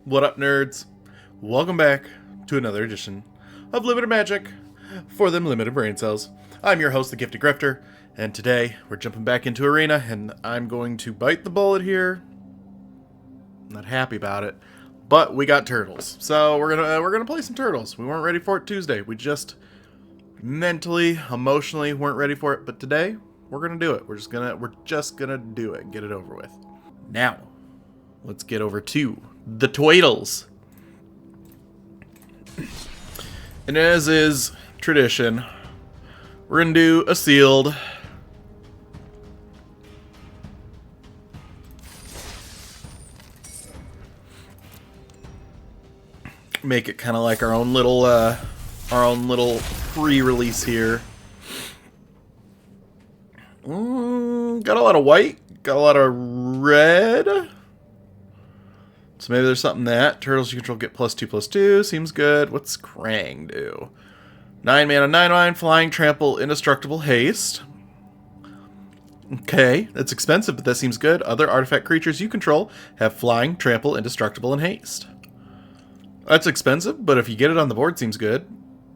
What up, nerds? Welcome back to another edition of Limited Magic for them limited brain cells. I'm your host, the Gifted Grifter, and today we're jumping back into Arena, and I'm going to bite the bullet here. I'm not happy about it, but we got turtles, so we're gonna play some turtles. We weren't ready for it Tuesday. We just mentally, emotionally weren't ready for it, but today we're gonna do it. We're just gonna do it and get it over with. Now, let's get over to the Twaddles. And as is tradition, we're going to do a sealed. Make it kind of like our own little pre-release here. Got a lot of white, got a lot of red. So maybe there's something that. Turtles you control get +2/+2. Seems good. What's Krang do? 9 mana, 9/9, flying, trample, indestructible, haste. Okay, that's expensive, but that seems good. Other artifact creatures you control have flying, trample, indestructible, and haste. That's expensive, but if you get it on the board, seems good.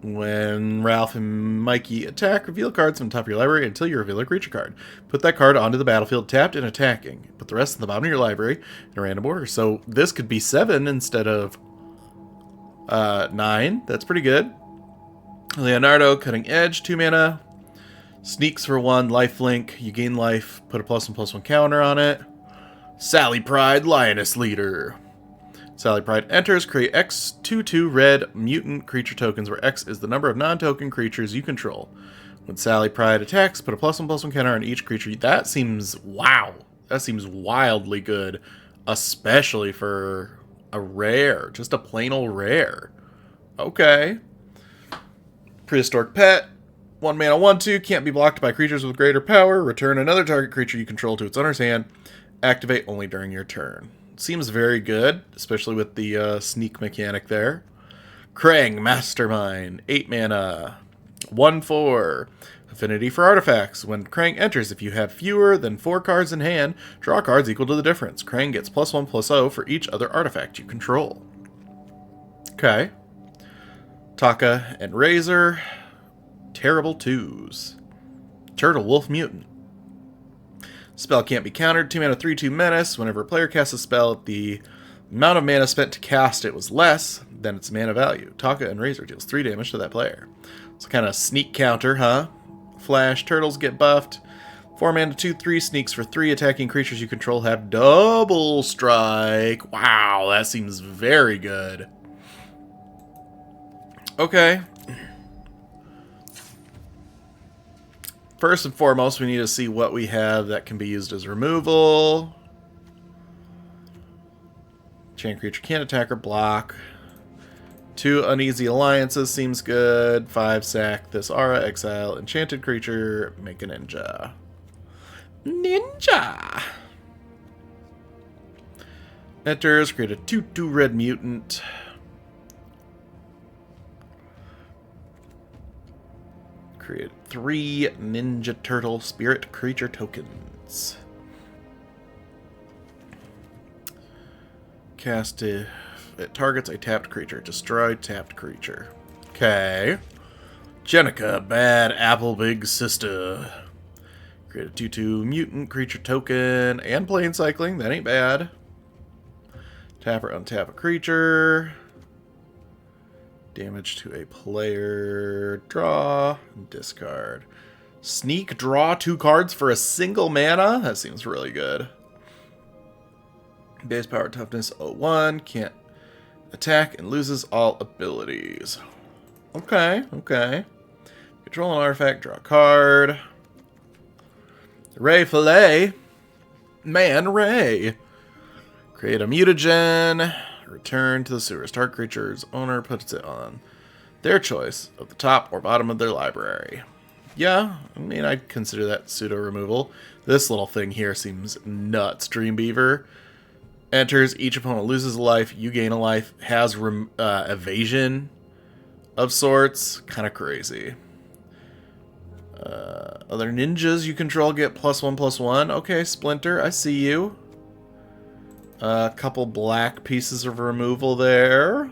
When Ralph and Mikey attack, reveal cards from the top of your library until you reveal a creature card. Put that card onto the battlefield tapped and attacking. Put the rest in the bottom of your library in a random order. So this could be 7 instead of 9. That's pretty good. Leonardo, Cutting Edge, 2 mana. Sneaks for 1, lifelink. You gain life, put a +1/+1 counter on it. Sally Pride, Lioness Leader. Sally Pride enters, create X 2/2 red mutant creature tokens, where X is the number of non-token creatures you control. When Sally Pride attacks, put a +1/+1 counter on each creature. That seems, wow, that seems wildly good, especially for a rare, just a plain old rare. Okay. Prehistoric Pet, 1 mana, 1/2, can't be blocked by creatures with greater power. Return another target creature you control to its owner's hand. Activate only during your turn. Seems very good, especially with the sneak mechanic there. Krang, Mastermind, 8 mana, 1/4. Affinity for artifacts. When Krang enters, if you have fewer than 4 cards in hand, draw cards equal to the difference. Krang gets +1/+0 for each other artifact you control. Okay. Taka and Razor, terrible 2s. Turtle Wolf Mutant. Spell can't be countered. 2 mana, 3/2 menace. Whenever a player casts a spell, if the amount of mana spent to cast it was less than its mana value, Taka and Razor deals 3 damage to that player. It's kind of sneak counter, huh? Flash, turtles get buffed. 4 mana, 2/3, sneaks for 3. Attacking creatures you control have double strike. Wow, that seems very good. Okay. First and foremost, we need to see what we have that can be used as removal. Chain creature can't attack or block. 2 uneasy alliances seems good. 5 sack this aura, exile enchanted creature, make a ninja. Ninja! Enters, create a 2/2 red mutant. Create 3 Ninja Turtle Spirit Creature tokens. Cast if it targets a tapped creature. Destroy tapped creature. Okay. Jenica, Bad Apple Big Sister. Create a 2/2 mutant creature token and plane cycling. That ain't bad. Tap or untap a creature. Damage to a player. Draw. Discard. Sneak, draw 2 cards for a single mana? That seems really good. Base power toughness 0/1. Can't attack and loses all abilities. Okay, okay. Control an artifact, draw a card. Ray Fillet. Man, Ray. Create a mutagen. Return to the sewers. Target creature's owner puts it on their choice of the top or bottom of their library. Yeah, I mean, I'd consider that pseudo removal. This little thing here seems nuts. Dreambeaver enters. Each opponent loses a life. You gain a life. Has evasion of sorts. Kind of crazy. Other ninjas you control get +1/+1. Okay, Splinter, I see you. A couple black pieces of removal there.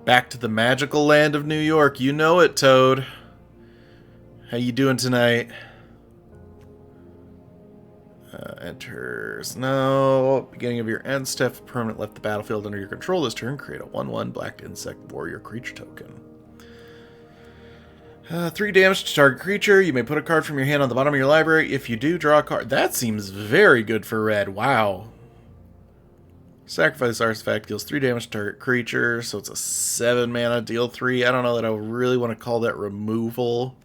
Back to the magical land of New York. You know it, Toad. How you doing tonight? Enters. No. Beginning of your end step. If permanent left the battlefield under your control this turn. Create a 1/1 black insect warrior creature token. 3 damage to target creature. You may put a card from your hand on the bottom of your library. If you do, draw a card. That seems very good for red. Wow. Sacrifice artifact, deals 3 damage to target creature. So it's a 7 mana, deal 3. I don't know that I really want to call that removal.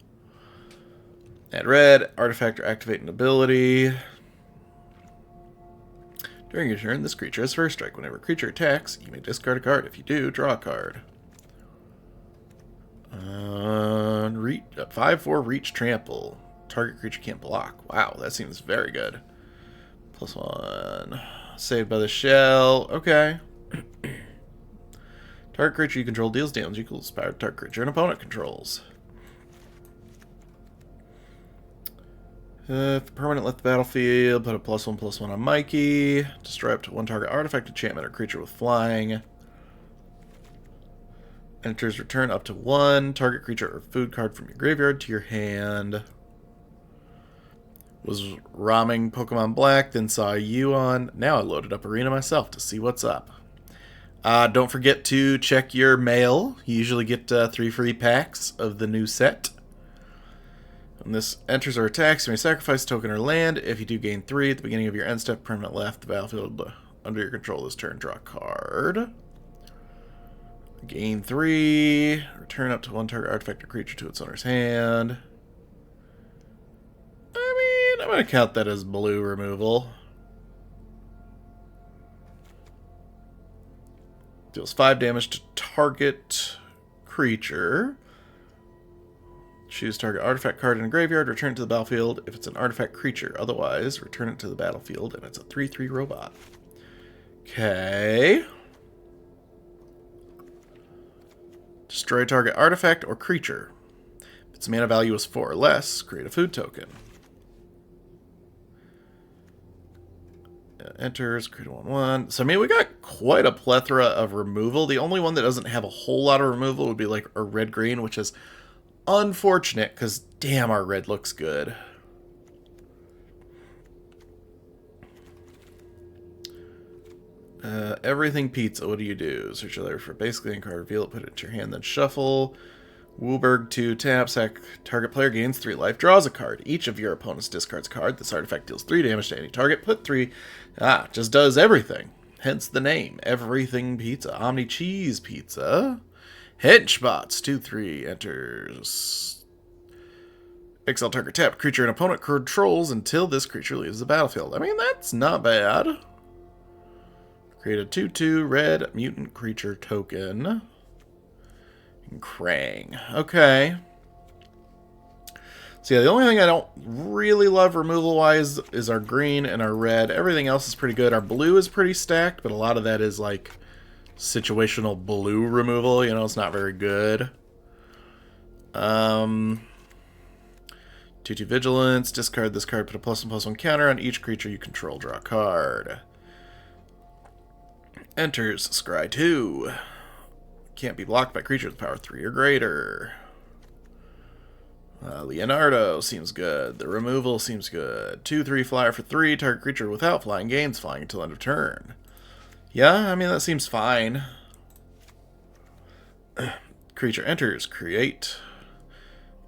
Add red, artifact or activate an ability. During your turn, this creature has first strike. Whenever a creature attacks, you may discard a card. If you do, draw a card. 5/4 reach trample. Target creature can't block. Wow, that seems very good. +1. Saved by the shell. Okay. Target creature you control deals damage equals power to target creature an opponent controls. If permanent left the battlefield, put a +1/+1 on Mikey. Destroy up to 1 target artifact, enchantment, or creature with flying. Enters return up to 1 target creature or food card from your graveyard to your hand. Was romming Pokemon Black, then saw you on. Now I loaded up Arena myself to see what's up. Don't forget to check your mail. You usually get 3 free packs of the new set. When this enters or attacks, you may sacrifice a token or land. If you do, gain 3 at the beginning of your end step. Permanent left the battlefield under your control this turn. Draw a card. Gain 3. Return up to 1 target artifact or creature to its owner's hand. I mean, I'm going to count that as blue removal. Deals 5 damage to target creature. Choose target artifact card in a graveyard. Return it to the battlefield if it's an artifact creature. Otherwise, return it to the battlefield if it's a 3/3 robot. Okay. Destroy target artifact or creature. If its mana value is 4 or less, create a food token. Enters, create a 1/1. So, I mean, we got quite a plethora of removal. The only one that doesn't have a whole lot of removal would be like a red-green, which is unfortunate because, damn, our red looks good. Everything pizza. What do you do? Search your library for basically any card, reveal it, put it into your hand, then shuffle. Wooberg 2 tap, sack, target player gains 3 life, draws a card. Each of your opponents discards a card. This artifact deals 3 damage to any target. Put 3. Just does everything. Hence the name. Everything Pizza. Omni Cheese Pizza. Henchbots 2/3 enters. Exile target tapped creature an opponent controls until this creature leaves the battlefield. I mean, that's not bad. Create a 2/2 red mutant creature token. And Krang. Okay. So yeah, the only thing I don't really love removal-wise is our green and our red. Everything else is pretty good. Our blue is pretty stacked, but a lot of that is like situational blue removal. You know, it's not very good. 2/2 vigilance. Discard this card. Put a +1/+1 counter on each creature you control. Draw a card. Enters Scry 2. Can't be blocked by creatures with power 3 or greater. Leonardo seems good. The removal seems good. 2/3 flyer for 3. Target creature without flying gains flying until end of turn. Yeah, I mean, that seems fine. Creature enters. Create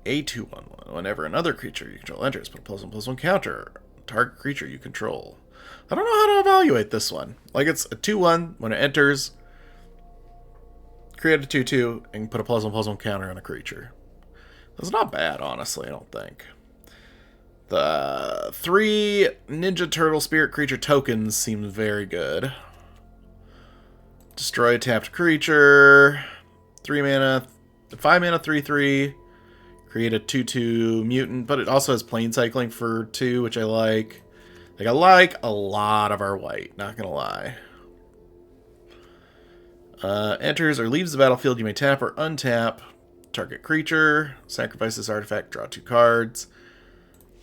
a 2/1/1. Whenever another creature you control enters, put a +1/+1 counter. Target creature you control. I don't know how to evaluate this one. Like, it's a 2/1 when it enters. Create a 2/2 and put a +1/+1 counter on a creature. That's not bad, honestly, I don't think. The 3 Ninja Turtle Spirit creature tokens seem very good. Destroy a tapped creature. 3 mana, 5 mana, 3/3. Create a 2/2 mutant, but it also has plane cycling for 2, which I like. Like, I like a lot of our white, not gonna lie. Enters or leaves the battlefield, you may tap or untap target creature. Sacrifice this artifact, draw 2 cards.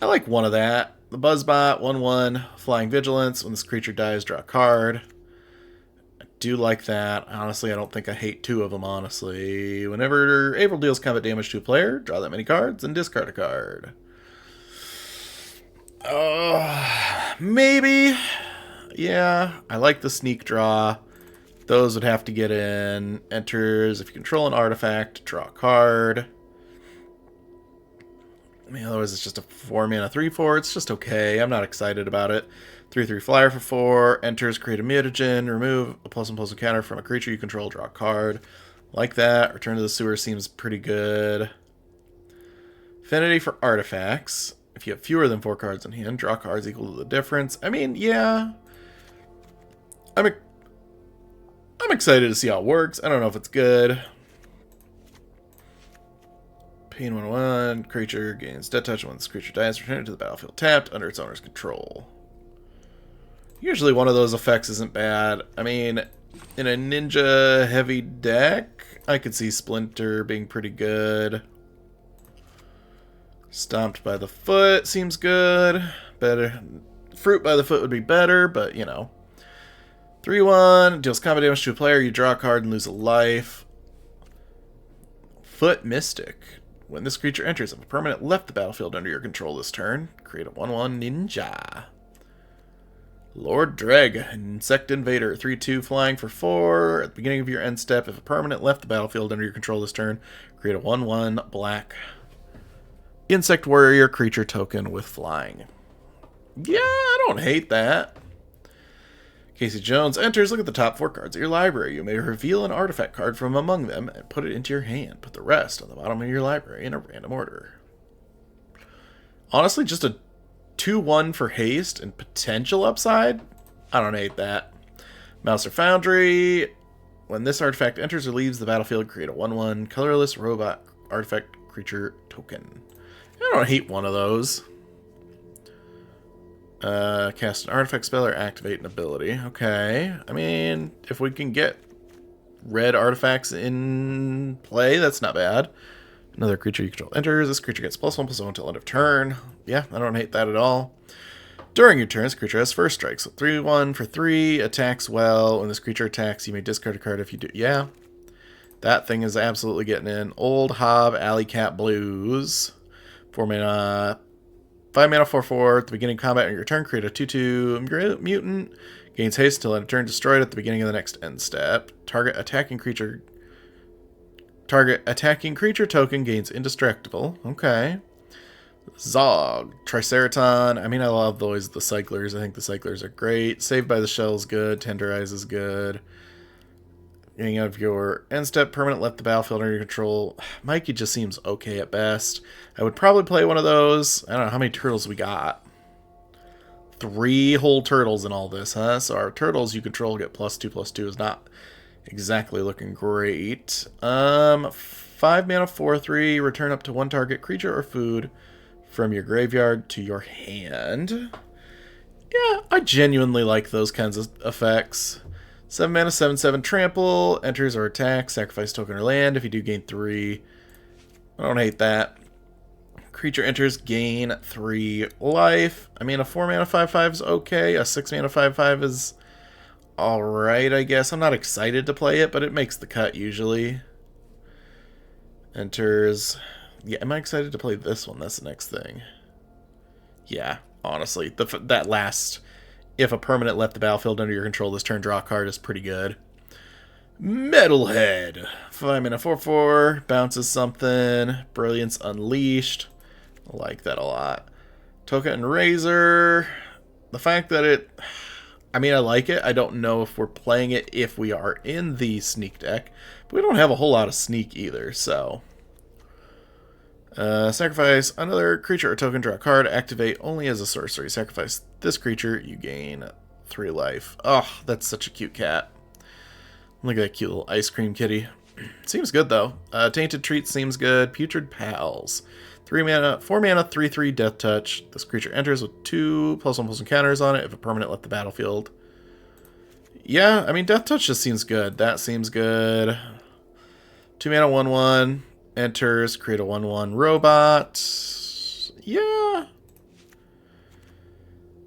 I like one of that. the Buzzbot, 1/1, Flying Vigilance. When this creature dies, draw a card. I do like that. Honestly, I don't think I hate 2 of them, honestly. Whenever April deals combat damage to a player, draw that many cards and discard a card. Maybe. Yeah, I like the sneak draw. Those would have to get in. Enters, if you control an artifact, draw a card. I mean, otherwise it's just a 4-mana 3/4. It's just okay. I'm not excited about it. 3/3 flyer for 4. Enters, create a mutagen. Remove a +1/+1 counter from a creature you control. Draw a card. Like that. Return to the Sewer seems pretty good. Affinity for artifacts. If you have fewer than 4 cards in hand, draw cards equal to the difference. I mean, yeah. I'm excited to see how it works. I don't know if it's good. Pain 1/1. Creature gains death touch. When this creature dies, return it to the battlefield tapped under its owner's control. Usually one of those effects isn't bad. I mean, in a ninja heavy deck, I could see Splinter being pretty good. Stomped by the Foot seems good. Better. Fruit by the Foot would be better, but you know. 3/1, deals combat damage to a player, you draw a card and lose a life. Foot Mystic. When this creature enters, if a permanent left the battlefield under your control this turn, create a 1/1 ninja. Lord Dreg, Insect Invader, 3/2 flying for 4. At the beginning of your end step, if a permanent left the battlefield under your control this turn, create a 1/1 black Insect Warrior creature token with flying. Yeah, I don't hate that. Casey Jones enters. Look at the top 4 cards of your library. You may reveal an artifact card from among them and put it into your hand. Put the rest on the bottom of your library in a random order. Honestly, just a 2/1 for haste and potential upside? I don't hate that. Mouser Foundry. When this artifact enters or leaves the battlefield, create a 1/1 colorless robot artifact creature token. I don't hate one of those. Cast an artifact spell or activate an ability. Okay. I mean, if we can get red artifacts in play, that's not bad. Another creature you control enters. This creature gets +1/+1 until end of turn. Yeah, I don't hate that at all. During your turn, this creature has first strike. So 3/1 for 3, attacks well. When this creature attacks, you may discard a card if you do. Yeah. That thing is absolutely getting in. Old Hob Alley Cat Blues. 4-mana. 5-mana 4/4. At the beginning of combat on your turn, create a 2/2 mutant. Gains haste until end of turn. Destroyed at the beginning of the next end step. Target attacking creature token gains indestructible. Okay. Zog. Triceraton. I mean, I love those, the cyclers. I think the cyclers are great. Saved by the Shell is good. Tenderize is good. Getting out of your end step, permanent left the battlefield under your control. Mikey just seems okay at best. I would probably play one of those. I don't know how many turtles we got. 3 whole turtles in all this, huh? So our turtles you control get +2/+2 is not exactly looking great. 5-mana 4/3, return up to 1 target creature or food from your graveyard to your hand. Yeah, I genuinely like those kinds of effects. 7-mana 7/7 trample, enters or attacks, sacrifice token or land. If you do, gain 3. I don't hate that. Creature enters, gain 3 life. I mean, a 4-mana 5/5 is okay. A 6-mana 5/5 is alright, I guess. I'm not excited to play it, but it makes the cut usually. Enters. Yeah, am I excited to play this one? That's the next thing. Yeah, honestly. That last... If a permanent left the battlefield under your control this turn, draw a card is pretty good. Metalhead. 5-mana 4/4. Bounces something. Brilliance Unleashed. I like that a lot. Token and Razor. The fact that it... I mean, I like it. I don't know if we're playing it if we are in the sneak deck. But we don't have a whole lot of sneak either, so... sacrifice another creature or token, draw a card, activate only as a sorcery. Sacrifice this creature, you gain 3 life. Oh, that's such a cute cat. Look at that cute little ice cream kitty. Seems good, though. Tainted Treat seems good. Putrid Pals. 4-mana 3/3 Death Touch. This creature enters with 2 +1/+1 counters on it if a permanent left the battlefield. Yeah, I mean, Death Touch just seems good. That seems good. 2-mana 1/1. Enters, create a 1/1 robot. Yeah.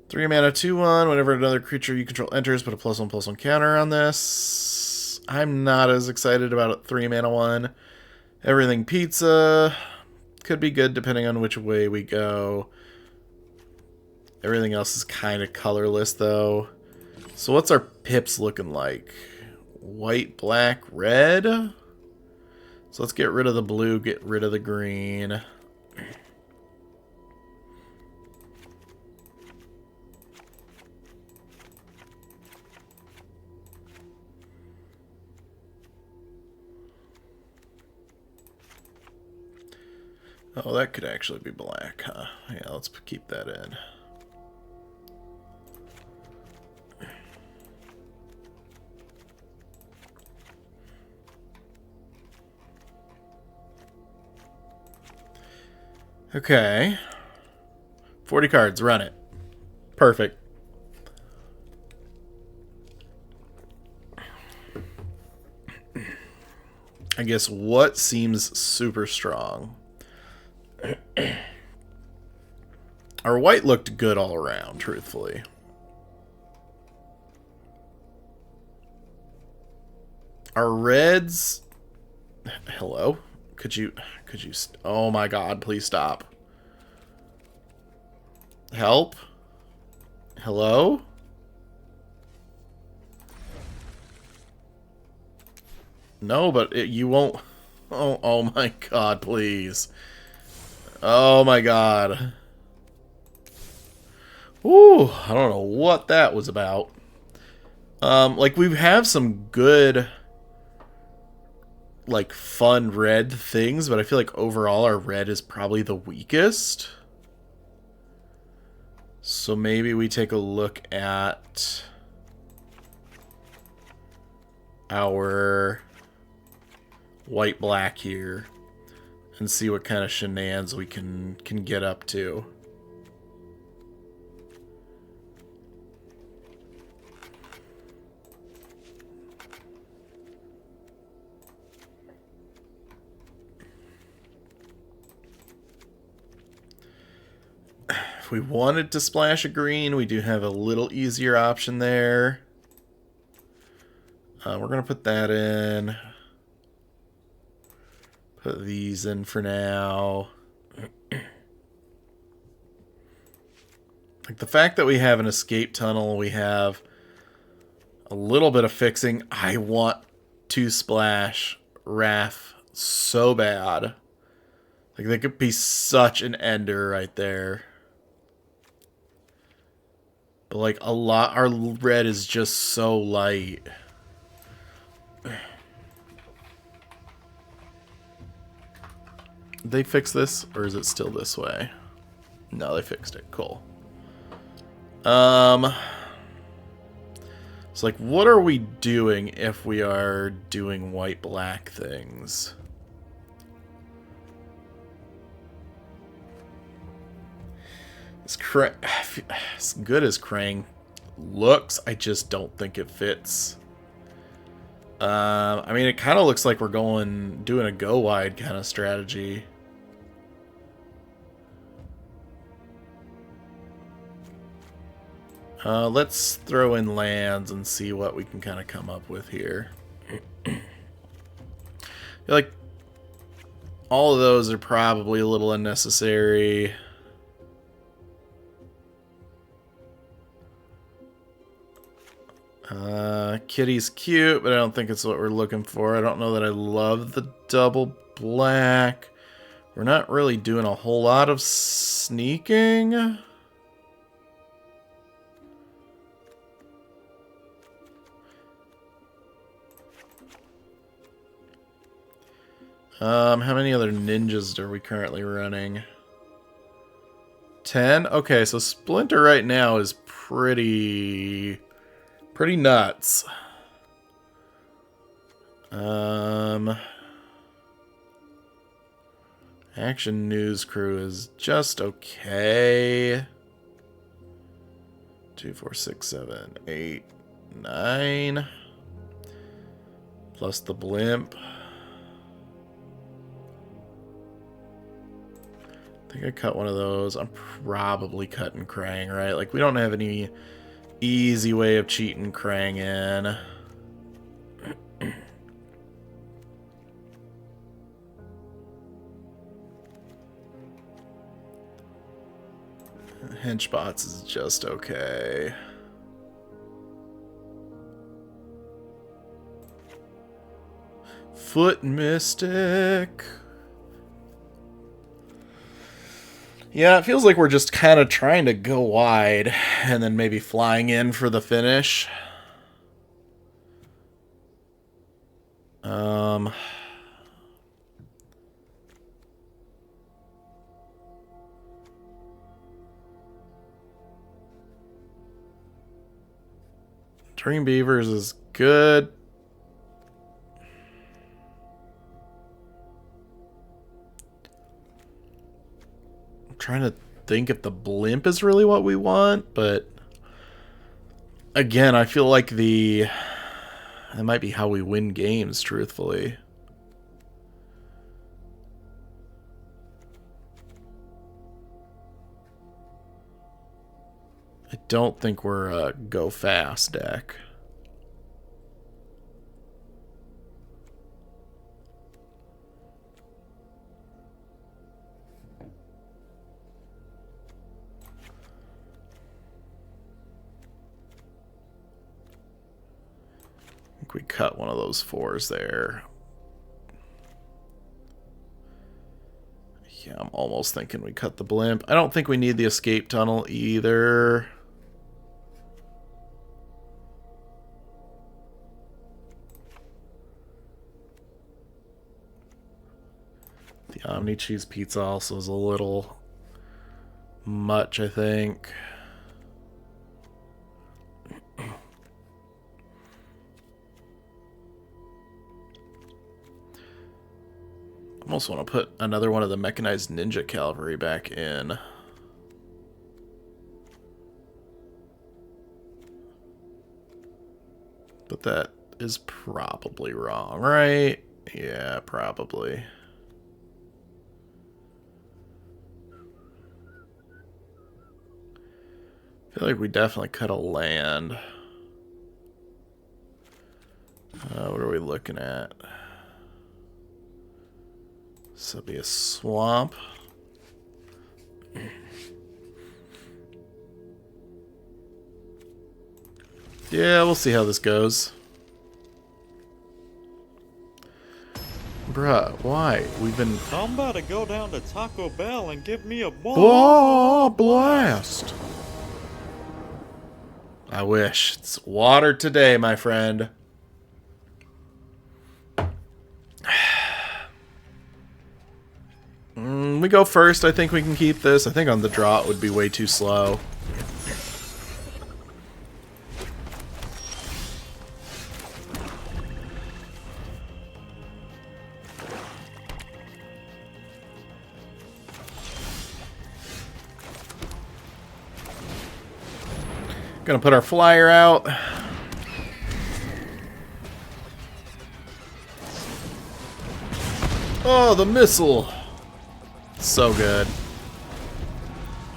3 mana, 2/1. Whenever another creature you control enters, put a +1/+1 counter on this. I'm not as excited about it. 3 mana 1. Everything pizza. Could be good depending on which way we go. Everything else is kind of colorless, though. So what's our pips looking like? White, black, red? So let's get rid of the blue, get rid of the green. Oh, that could actually be black, huh? Yeah, let's keep that in. Okay. 40 cards, run it. Perfect. I guess what seems super strong? Our white looked good all around, truthfully. Our reds... Hello? Could you... Oh my god, please stop. Help? Hello? No, but you won't... Oh my god, please. Oh my god. Ooh, I don't know what that was about. Like, we have some good, like, fun red things, but I feel like overall our red is probably the weakest. So maybe we take a look at our white-black here and see what kind of shenanigans we can get up to. If we wanted to splash a green, we do have a little easier option there. We're going to put that in. Put these in for now. Like, the fact that we have an escape tunnel, we have a little bit of fixing. I want to splash Wrath so bad. Like, that could be such an ender right there. But, like, our red is just so light. Did they fix this, or is it still this way? No, they fixed it. Cool. So, like, what are we doing if we are doing white-black things? As good as Krang looks, I just don't think it fits. I mean, it kind of looks like we're doing a go wide kind of strategy. Let's throw in lands and see what we can kind of come up with here. I feel like all of those are probably a little unnecessary. Kitty's cute, but I don't think it's what we're looking for. I don't know that I love the double black. We're not really doing a whole lot of sneaking. How many other ninjas are we currently running? 10? Okay, so Splinter right now is pretty nuts. Action News Crew is just okay. 2, 4, 6, 7, 8, 9. Plus the blimp. I think I cut one of those. I'm probably cutting Krang, right? Like, we don't have any easy way of cheating Krang in. Henchbots is just okay. Foot Mystic. Yeah, it feels like we're just kind of trying to go wide and then maybe flying in for the finish. Dream Beavers is good. I'm trying to think if the blimp is really what we want, but again, I feel like that might be how we win games, truthfully. I don't think we're a go fast deck. I think we cut one of those 4s there. Yeah, I'm almost thinking we cut the blimp. I don't think we need the escape tunnel either. The Omni Cheese Pizza also is a little much, I think. I almost want to put another one of the Mechanized Ninja Cavalry back in. But that is probably wrong, right? Yeah, probably. I feel like we definitely cut a land. What are we looking at? This will be a swamp. Yeah, we'll see how this goes. Bruh, why? We've been... I'm about to go down to Taco Bell and give me a ball blast. I wish. It's water today, my friend. We go first. I think we can keep this. I think on the draw it would be way too slow. Gonna put our flyer out. Oh, the missile. So good.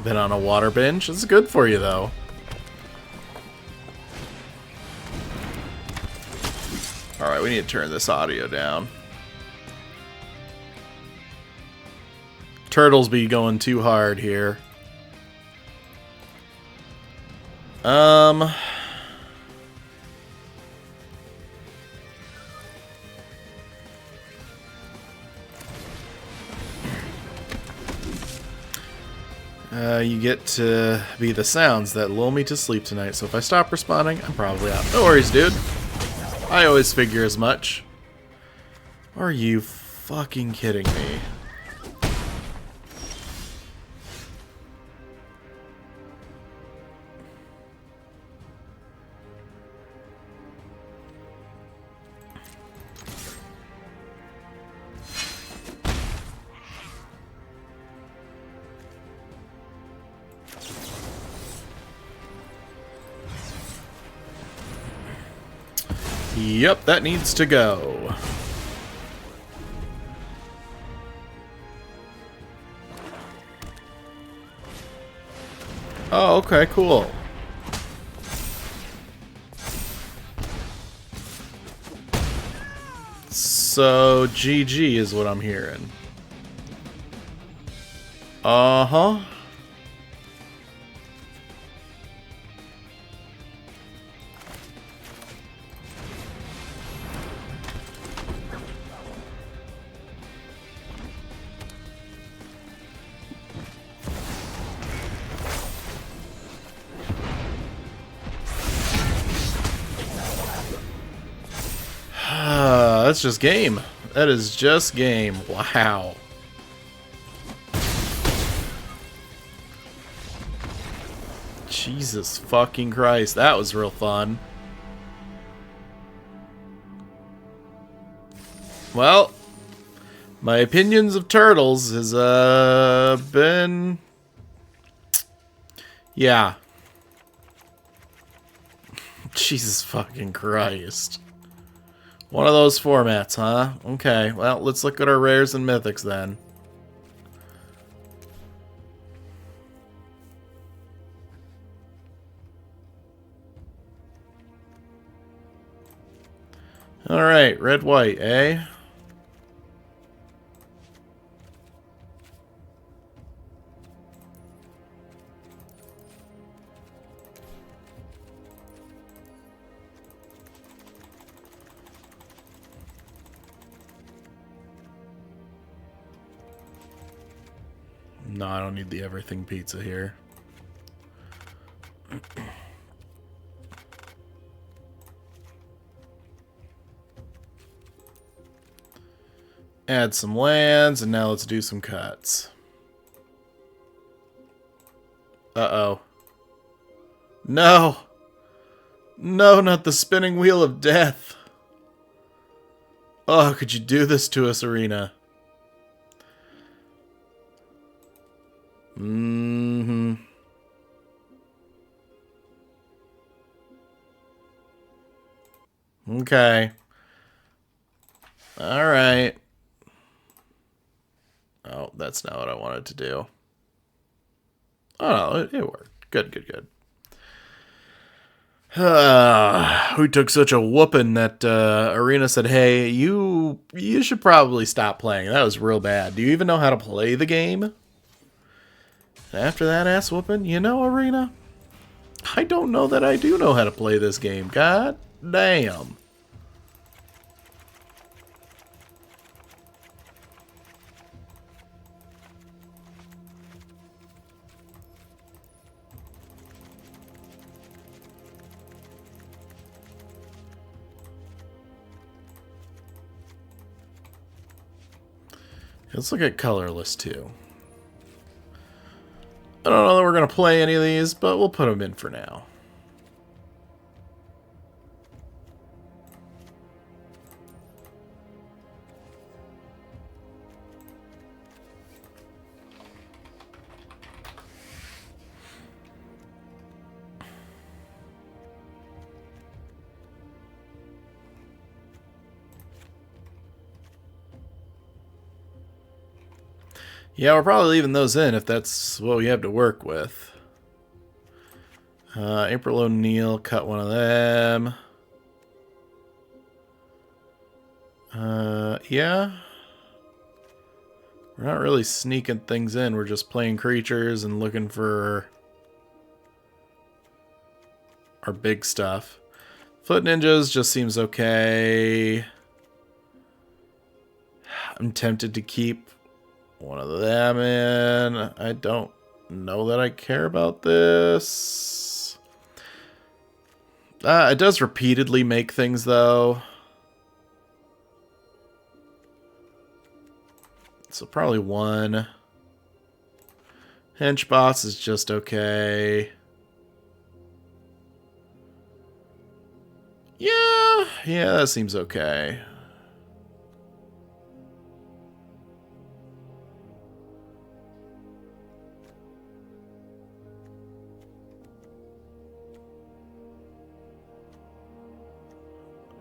Been on a water binge. It's good for you, though. Alright, we need to turn this audio down. Turtles be going too hard here. You get to be the sounds that lull me to sleep tonight, so if I stop responding, I'm probably out. No worries, dude. I always figure as much. Are you fucking kidding me? Yep, that needs to go. Oh, okay, cool. So, GG is what I'm hearing. Uh-huh. That's just game. That is just game. Wow. Jesus fucking Christ. That was real fun. Well, my opinions of turtles has been... Yeah. Jesus fucking Christ. One of those formats, huh? Okay, well, let's look at our rares and mythics then. Alright, red, white, eh? No, I don't need the everything pizza here. Add some lands, and now let's do some cuts. Uh-oh. No! No, not the spinning wheel of death! Oh, could you do this to us, Arena? Mm-hmm. Okay. Alright. Oh, that's not what I wanted to do. Oh, no, it worked. Good, good, good. Who took such a whooping that Arena said, hey, you should probably stop playing. That was real bad. Do you even know how to play the game? After that ass whooping, you know, Arena? I don't know that I do know how to play this game. God damn. Let's look at colorless too. I don't know that we're going to play any of these, but we'll put them in for now. Yeah, we're probably leaving those in if that's what we have to work with. April O'Neil, cut one of them. Yeah. We're not really sneaking things in. We're just playing creatures and looking for our big stuff. Foot Ninjas just seems okay. I'm tempted to keep one of them in. I don't know that I care about this. It does repeatedly make things, though. So probably one. Hench Boss is just okay. Yeah, that seems okay.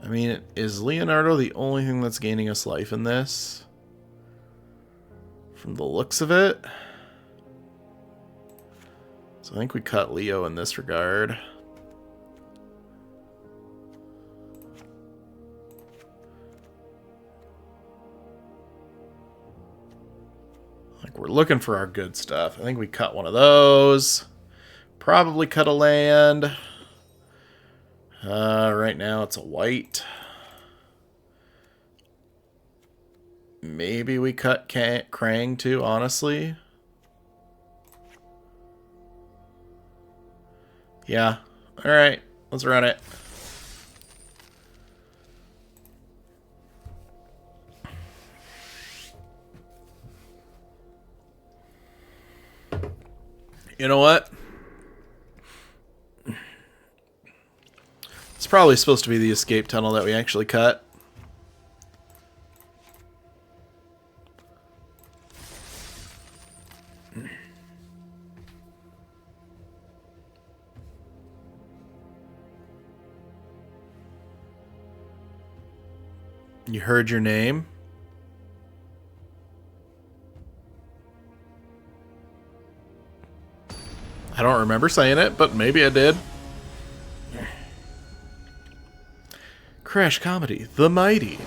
I mean, is Leonardo the only thing that's gaining us life in this? From the looks of it. So I think we cut Leo in this regard. Like, we're looking for our good stuff. I think we cut one of those. Probably cut a land. Right now it's a white. Maybe we cut Krang too, honestly. Yeah. Alright, let's run it. You know what? It's probably supposed to be the escape tunnel that we actually cut. You heard your name? I don't remember saying it, but maybe I did. Crash Comedy, The Mighty.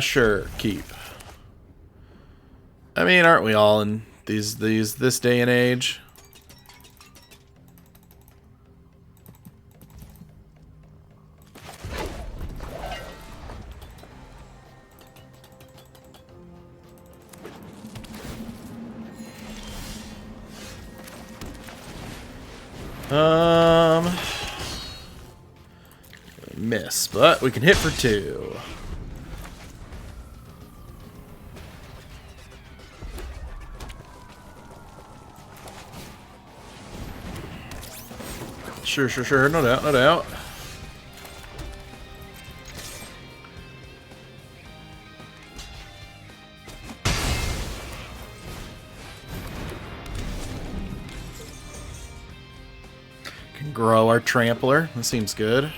Sure, keep. I mean, aren't we all in this day and age? Miss, but we can hit for 2. Sure, no doubt. Can grow our trampler, that seems good.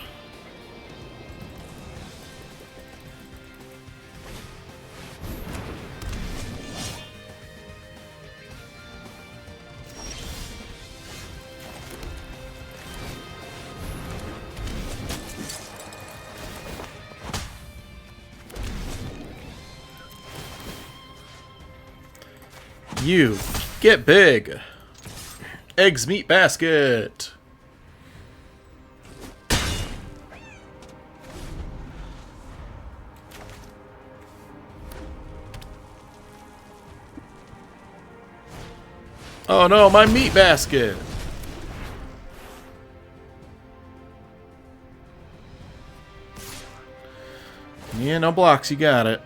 You get big. Eggs meat basket. Oh no, my meat basket. Yeah, no blocks, you got it.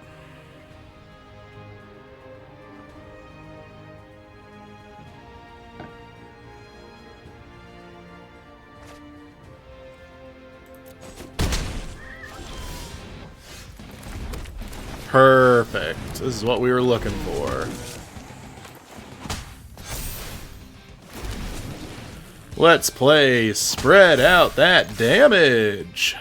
Perfect. This is what we were looking for. Let's play spread out that damage.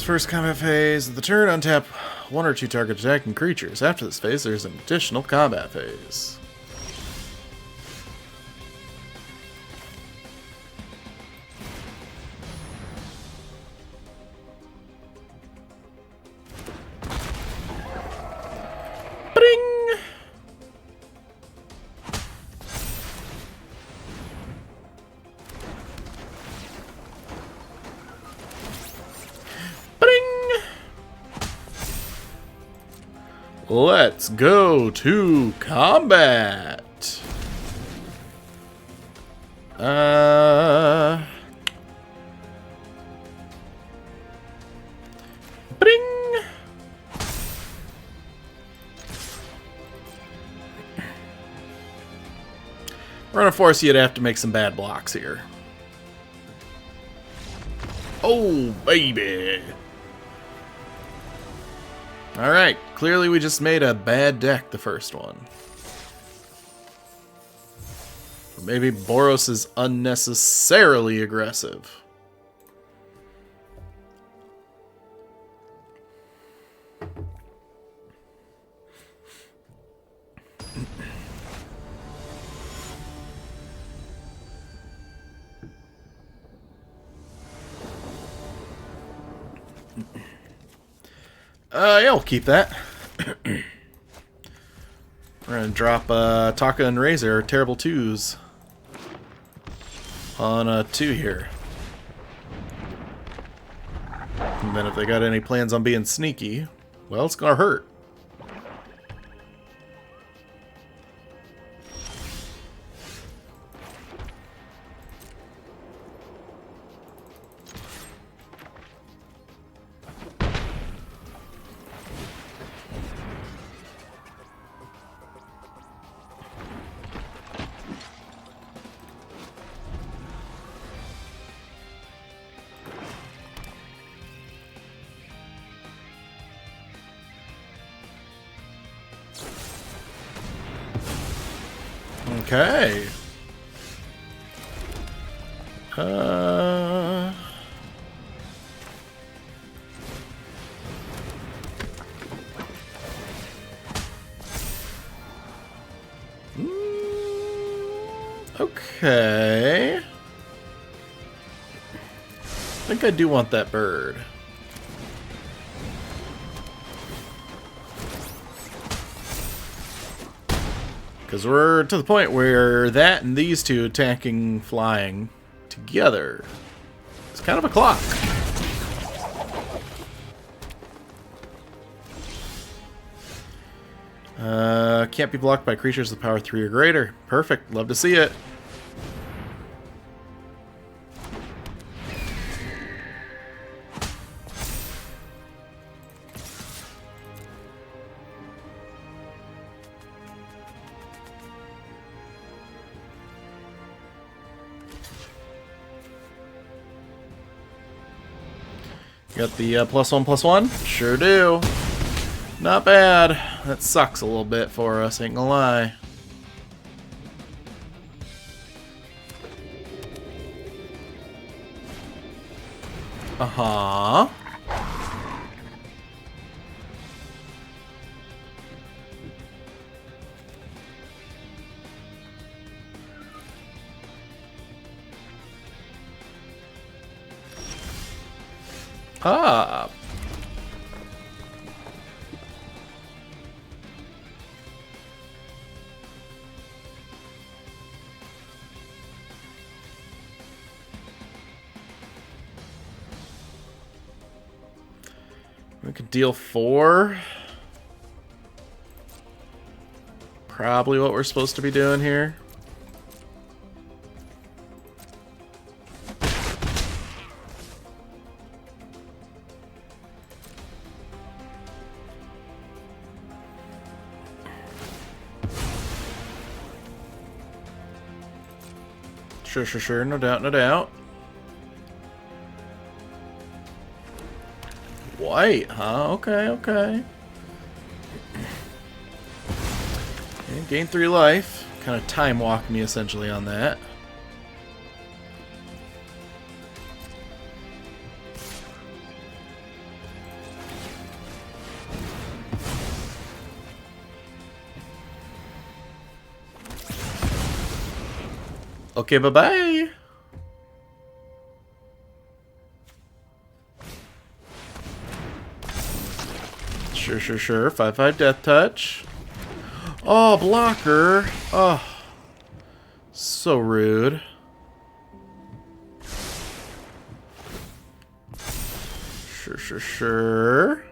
First combat phase of the turn, untap 1 or 2 target attacking creatures. After this phase, there's an additional combat phase. Bring! Let's go to combat. Bring. We're gonna force you to have to make some bad blocks here. Oh, baby. Alright, clearly we just made a bad deck the first one. Or maybe Boros is unnecessarily aggressive. Yeah, we'll keep that. We're gonna drop Taka and Razor, terrible 2s, on a 2 here. And then if they got any plans on being sneaky, well, it's gonna hurt. Okay. Okay. I think I do want that bird. Because we're to the point where that and these two attacking flying together. It's kind of a clock. Can't be blocked by creatures with power 3 or greater. Perfect. Love to see it. Got the +1/+1? Sure do. Not bad. That sucks a little bit for us, ain't gonna lie. Uh-huh. Ah. We could deal 4. Probably what we're supposed to be doing here. Sure. No doubt, no doubt. White, huh? Okay. And gain 3 life. Kind of time walk me essentially on that. Okay, bye-bye. Sure. 5/5 death touch. Oh, blocker. Oh. So rude. Sure.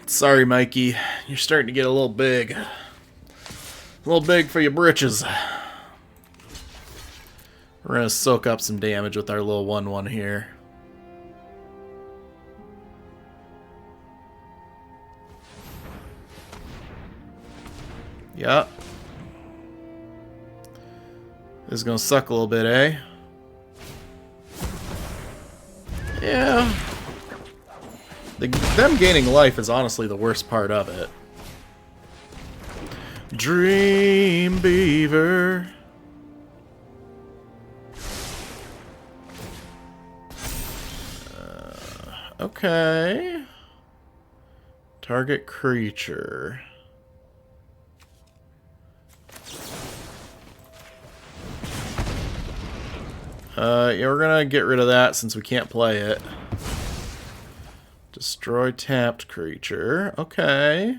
Sorry, Mikey. You're starting to get a little big. A little big for your britches. We're We're going to soak up some damage with our little 1/1 here. Yep. This is going to suck a little bit, eh? Yeah. Them gaining life is honestly the worst part of it. Dream Beaver. Okay. Target creature. Yeah, we're gonna get rid of that since we can't play it. Destroy tapped creature. Okay.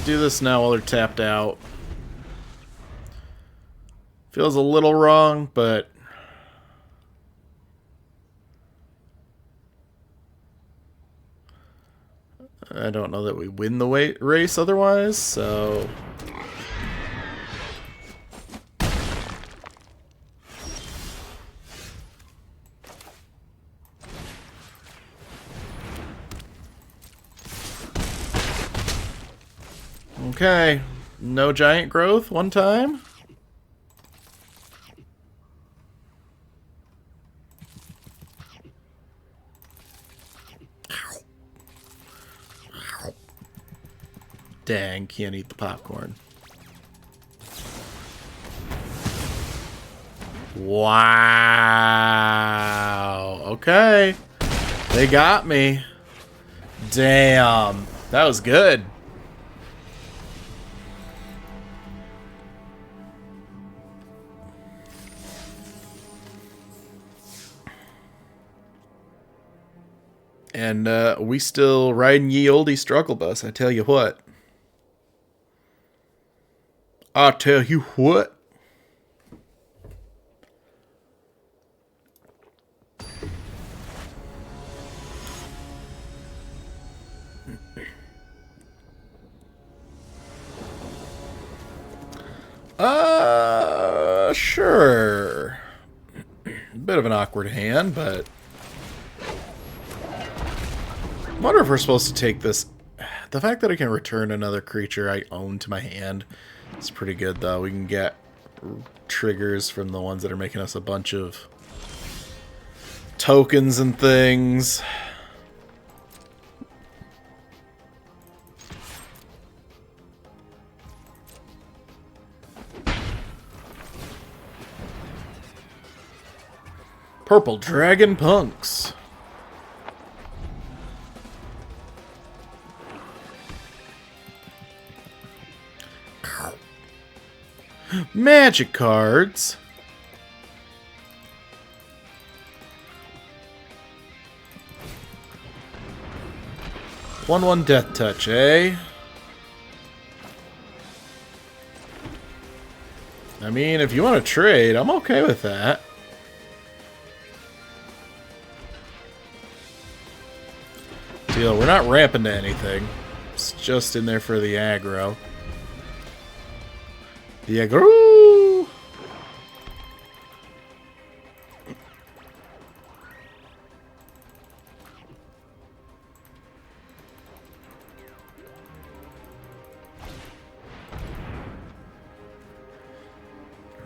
Do this now while they're tapped out. Feels a little wrong, but I don't know that we win the race otherwise, so okay. No giant growth one time. Dang, can't eat the popcorn. Wow. Okay. They got me. Damn. That was good. And we still riding ye olde struggle bus, I tell you what. I tell you what. Sure. Bit of an awkward hand, but I wonder if we're supposed to take this. The fact that I can return another creature I own to my hand is pretty good, though. We can get triggers from the ones that are making us a bunch of tokens and things. Purple Dragon Punks. Magic cards. One death touch, eh? I mean, if you want to trade, I'm okay with that. Deal. We're not ramping to anything. It's just in there for the aggro. The aggro!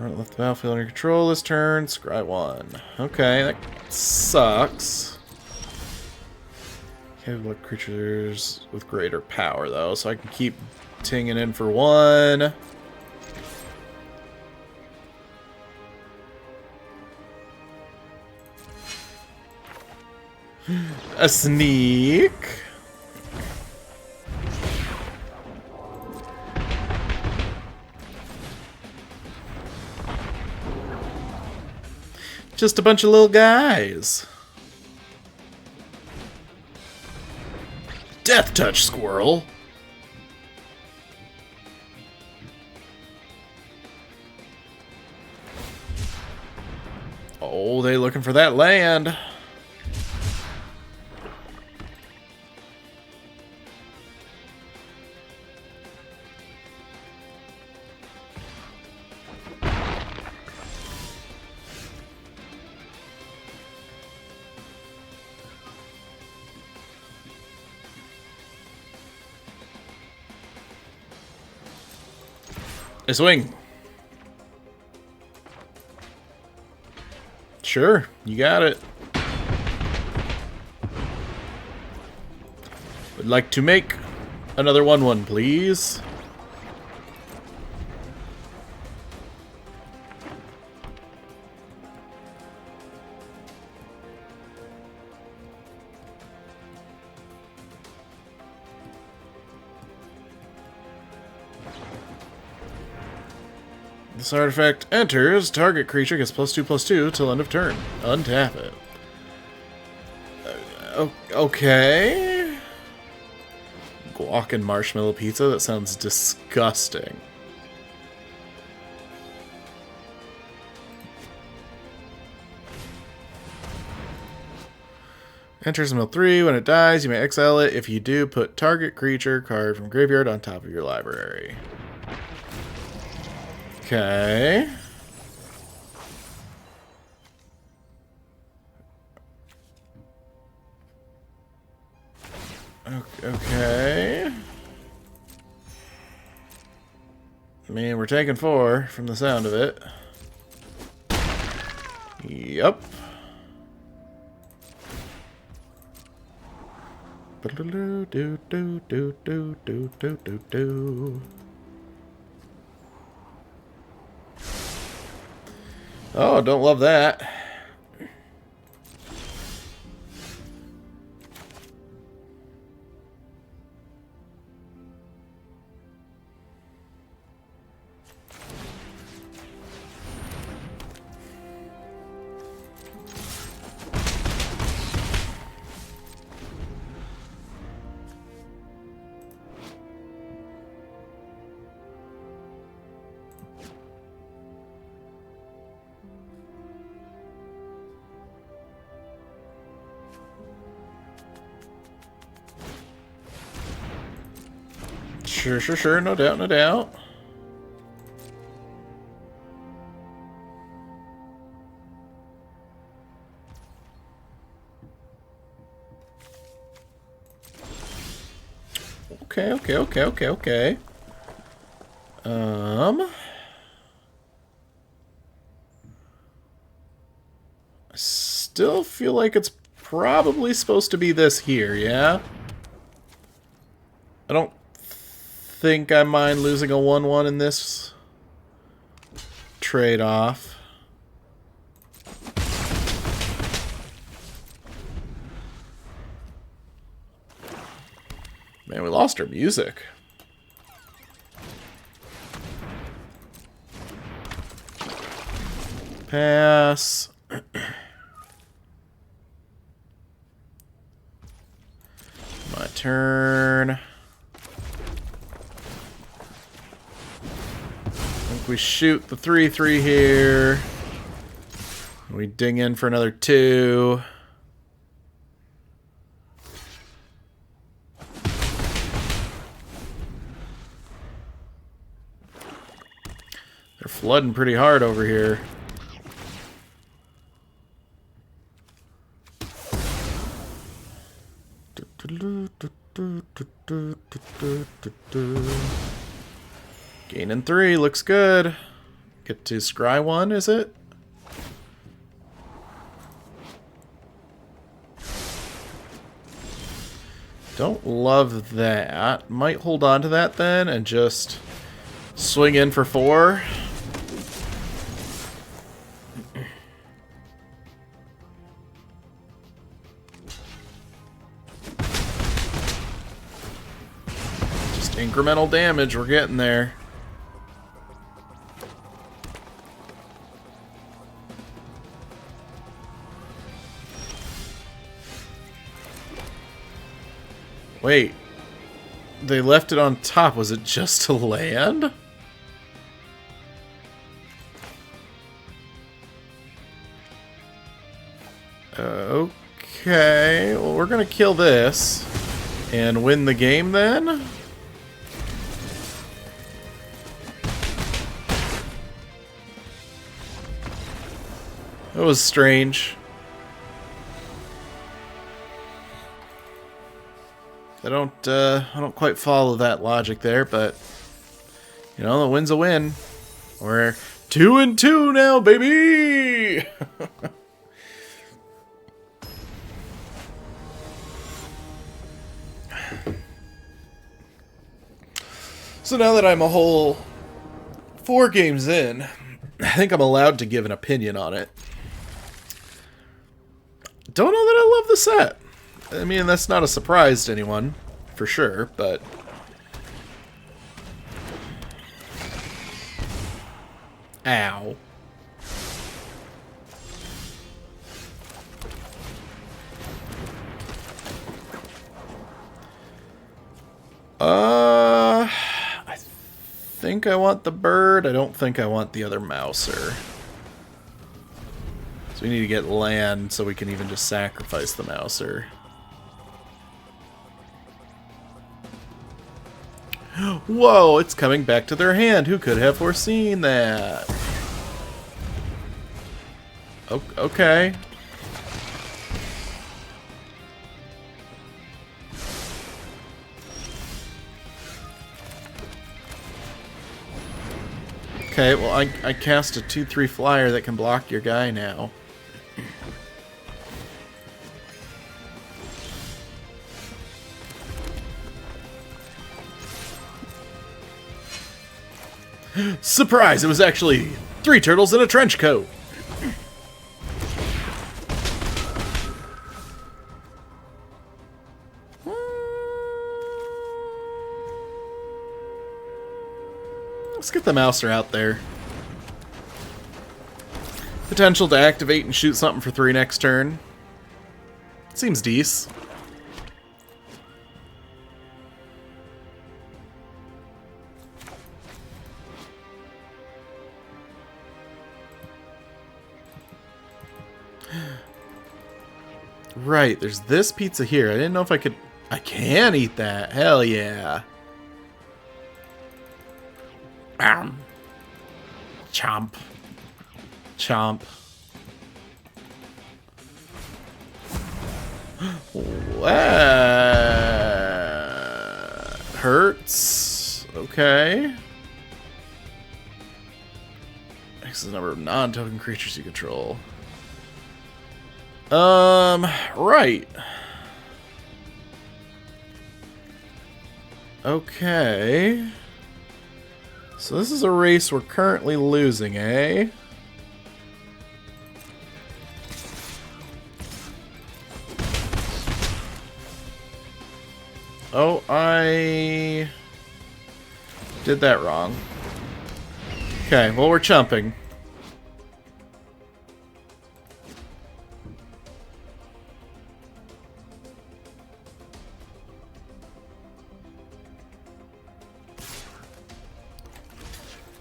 Right, left the battlefield under control this turn. Scry 1. Okay, that sucks. Can't look creatures with greater power, though, so I can keep tinging in for 1. A sneak. Just a bunch of little guys. Death touch, squirrel. Oh, they looking for that land. A swing. Sure, you got it. Would like to make another 1/1, please. This artifact enters. Target creature gets +2/+2 till end of turn. Untap it. Okay. Guac and marshmallow pizza? That sounds disgusting. Enters mill 3. When it dies, you may exile it. If you do, put target creature card from graveyard on top of your library. Okay. Okay. I mean, we're taking 4 from the sound of it. Yup. Oh, don't love that. Sure, no doubt, no doubt. Okay. I still feel like it's probably supposed to be this here, yeah? I don't think I mind losing a 1/1 in this trade-off. Man, we lost our music. Pass. My turn. I think we shoot the 3/3 here. We ding in for another 2. They're flooding pretty hard over here. Gaining 3 looks good. Get to scry 1, is it? Don't love that. Might hold on to that then and just swing in for 4. Just incremental damage, we're getting there. Wait, they left it on top. Was it just to land? Okay, well, we're gonna kill this and win the game then. That was strange. I don't quite follow that logic there, but you know, the win's a win. We're 2-2 now, baby. So now that I'm a whole 4 games in, I think I'm allowed to give an opinion on it. Don't know that I love the set. I mean, that's not a surprise to anyone, for sure, but... Ow. I think I want the bird. I don't think I want the other mouser. So we need to get land so we can even just sacrifice the mouser. Whoa, it's coming back to their hand. Who could have foreseen that? Okay. Okay, well, I cast a 2/3 flyer that can block your guy now. Surprise! It was actually 3 turtles in a trench coat! Let's get the mouser out there. Potential to activate and shoot something for 3 next turn. Seems decent. Right, there's this pizza here. I didn't know if I could... I can eat that. Hell yeah. Chomp. Chomp. That hurts. Okay. X is the number of non-token creatures you control. Right. Okay. So this is a race we're currently losing, eh? Oh, I did that wrong. Okay, well, we're chumping.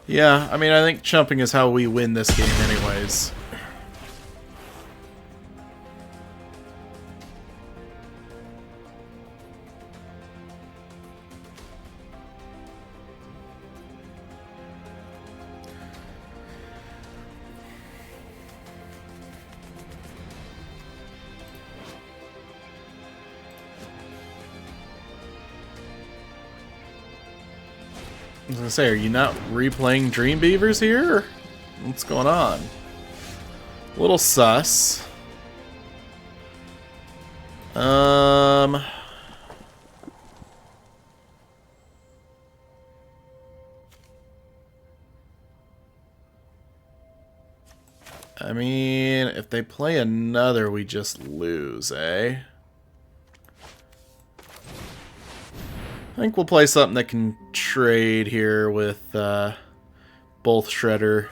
Yeah, I mean, I think chumping is how we win this game anyways. I was gonna say, are you not replaying Dream Beavers here? What's going on? A little sus. I mean, if they play another, we just lose, eh? I think we'll play something that can trade here with both Shredder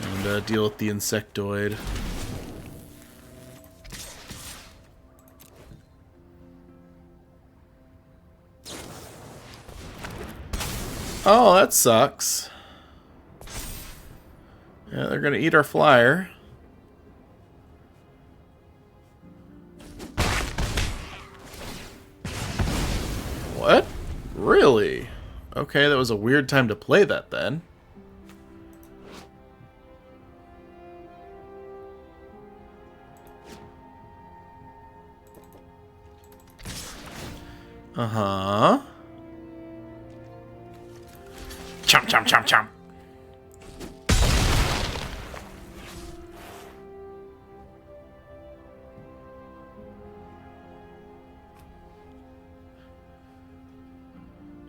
and deal with the Insectoid. Oh, that sucks. Yeah, they're gonna eat our flyer. Really? Okay, that was a weird time to play that then. Uh-huh. Chomp, chomp, chomp, chomp.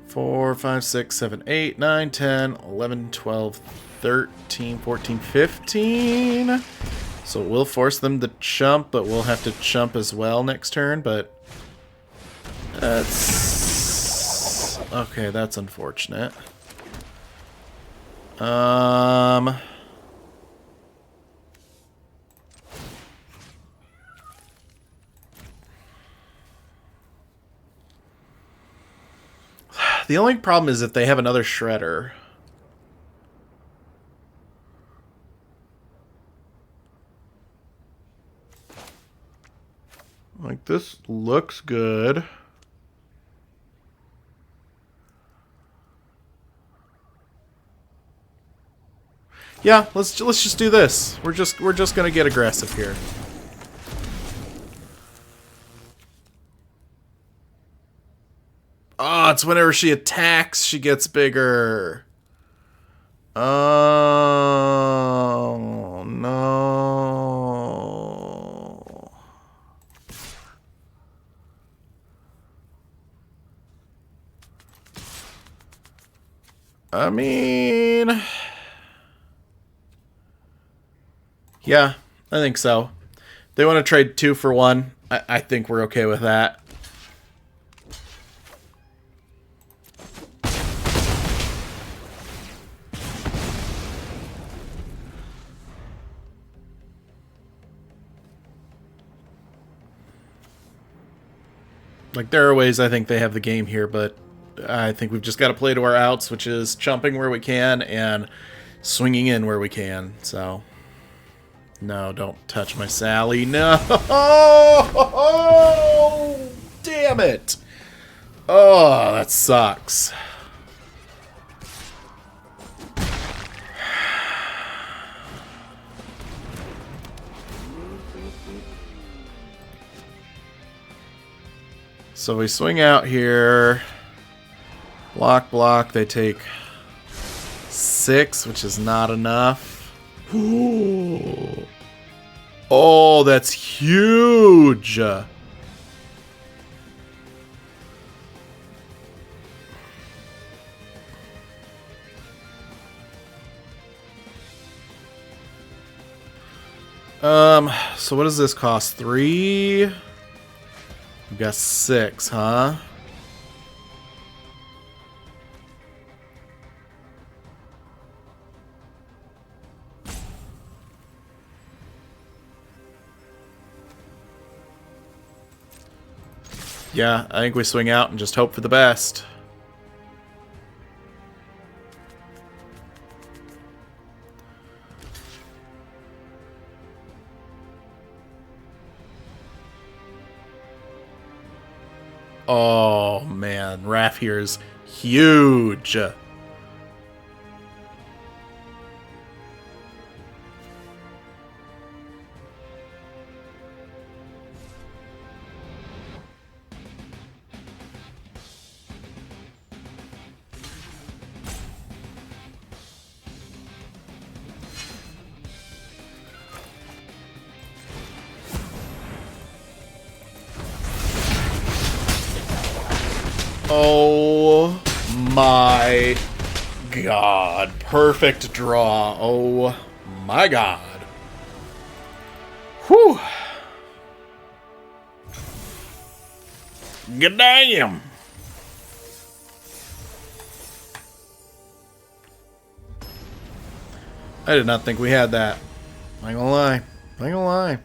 Four, 5, 6, 7, 8, 9, 10, 11, 12, 13, 14, 15. So we'll force them to chump, but we'll have to chump as well next turn, but that's okay, that's unfortunate. The only problem is if they have another shredder. Like, this looks good. Yeah, let's just do this. We're just gonna get aggressive here. Oh, it's whenever she attacks, she gets bigger. Oh, no. I mean... yeah, I think so. They want to trade 2 for 1. I think we're okay with that. Like, there are ways I think they have the game here, but I think we've just got to play to our outs, which is chumping where we can and swinging in where we can, so... no, don't touch my Sally. No! Oh, damn it! Oh, that sucks. So we swing out here. Block, block. They take 6, which is not enough. Ooh. Oh, that's huge. So what does this cost? 3? We got 6, huh? Yeah, I think we swing out and just hope for the best. Oh, man. Raph here is huge. Oh my god. Perfect draw. Oh my god. Whew. Good damn. I did not think we had that. I ain't gonna lie. I ain't gonna lie.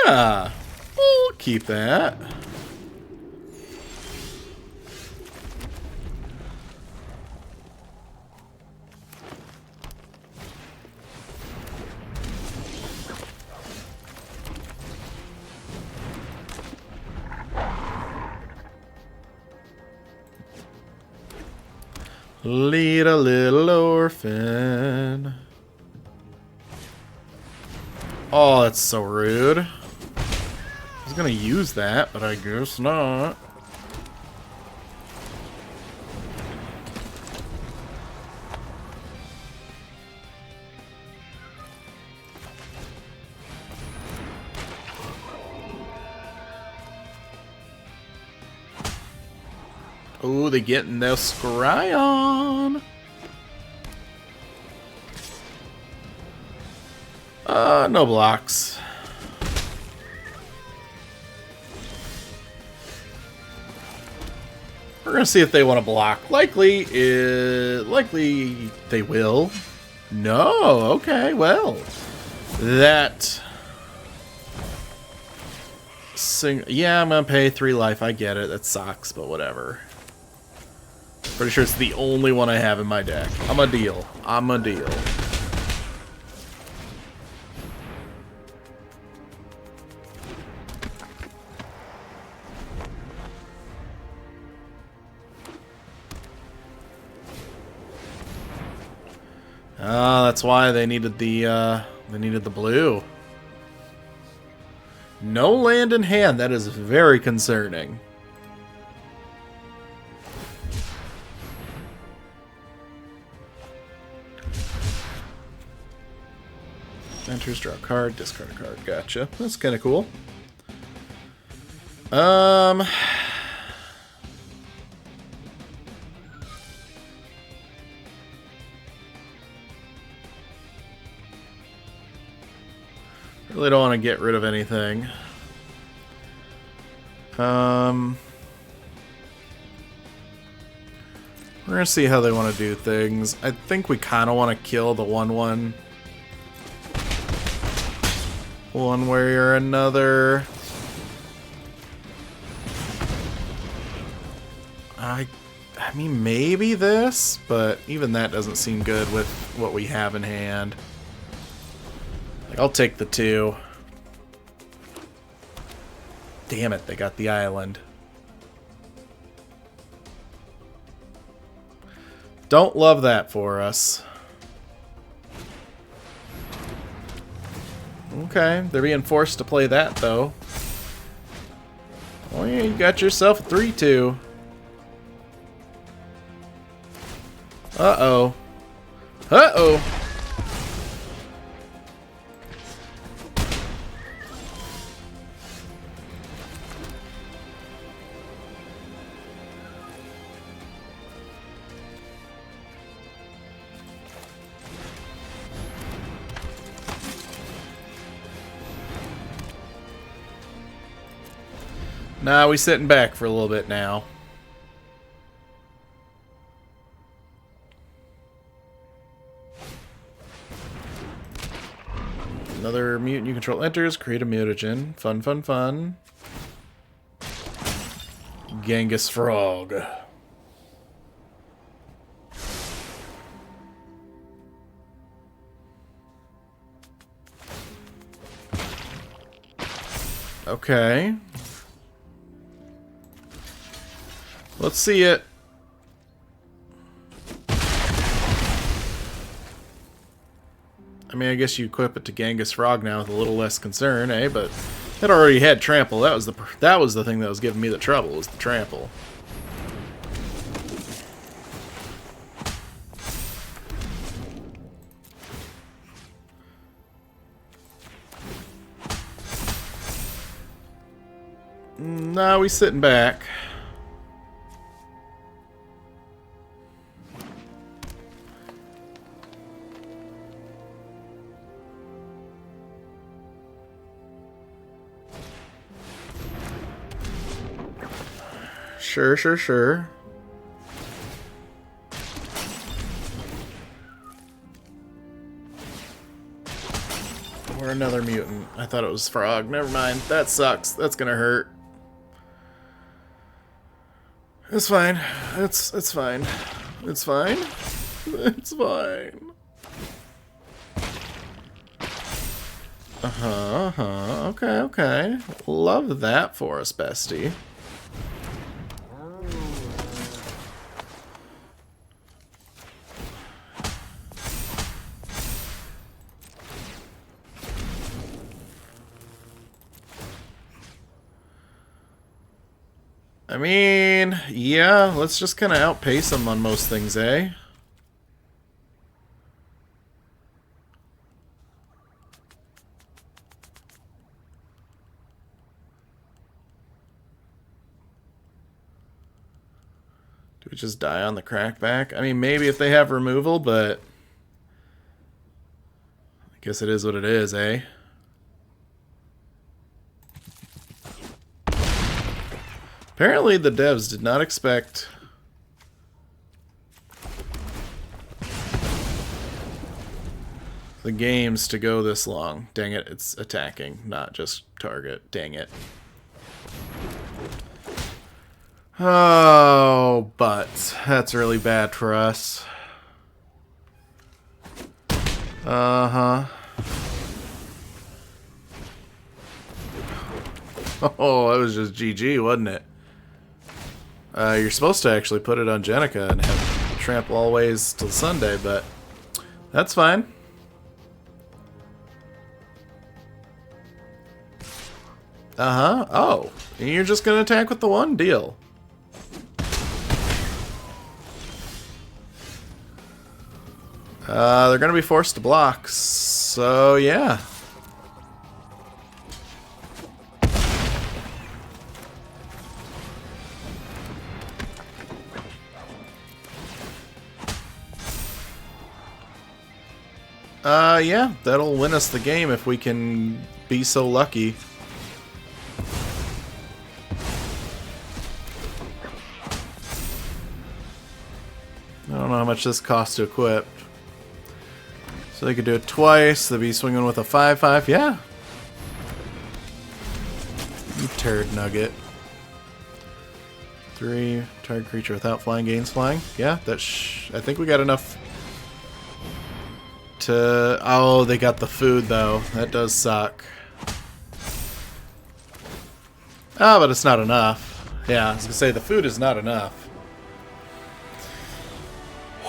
Yeah, we'll keep that. Lead a little orphan. Oh, that's so rude. I was gonna use that, but I guess not. Oh, they getting their scry on. No blocks. We're gonna see if they want to block. Likely they will. No, okay, well. That... Yeah, I'm gonna pay 3 life, I get it. That sucks, but whatever. Pretty sure it's the only one I have in my deck. I'm a deal. I'm a deal. That's why they needed the blue. No land in hand. That is very concerning. Enters, draw a card, discard a card. Gotcha. That's kind of cool. Really don't want to get rid of anything. We're gonna see how they want to do things. I think we kind of want to kill the 1/1 one way or another. I mean, maybe this, but even that doesn't seem good with what we have in hand. Like, I'll take the 2. Damn it, they got the island. Don't love that for us. Okay, they're being forced to play that, though. Oh yeah, you got yourself a 3/2. Uh-oh. Uh-oh. Nah, we sitting back for a little bit now. Another mutant you control enters, create a mutagen. Fun, fun, fun. Genghis Frog. Okay. Let's see it. I mean, I guess you equip it to Genghis Frog now with a little less concern, eh? But it already had trample. That was the thing that was giving me the trouble, was the trample. Nah, we sitting back. Sure, sure, sure. Or another mutant. I thought it was Frog. Never mind. That sucks. That's gonna hurt. It's fine. It's fine. It's fine. It's fine. Okay, okay. Love that for us, bestie. I mean, yeah, let's just kind of outpace them on most things, eh? Do we just die on the crackback? I mean, maybe if they have removal, but I guess it is what it is, eh? Apparently the devs did not expect the games to go this long. Dang it, it's attacking, not just target. Dang it. Oh, but that's really bad for us. Uh-huh. Oh, that was just GG, wasn't it? You're supposed to actually put it on Jenica and have trample always till Sunday, but that's fine. Uh-huh. Oh, and you're just gonna attack with the one deal. They're gonna be forced to block, so yeah. Yeah, that'll win us the game if we can be so lucky. I don't know how much this costs to equip. So they could do it twice. They'd be swinging with a 5/5. Yeah. You turd nugget. 3 target creature without flying gains flying. Yeah, I think we got enough to... Oh, they got the food though. That does suck. Oh, but it's not enough. Yeah, I was gonna say the food is not enough.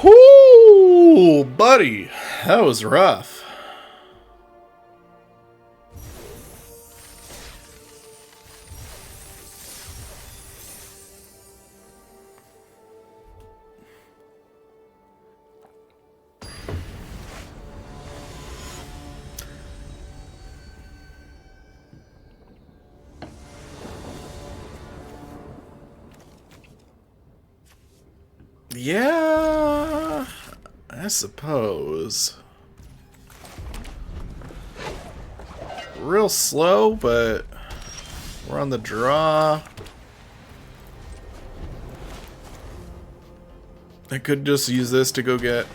Whoo, buddy, that was rough. Yeah, I suppose. Real slow, but we're on the draw. I could just use this to go get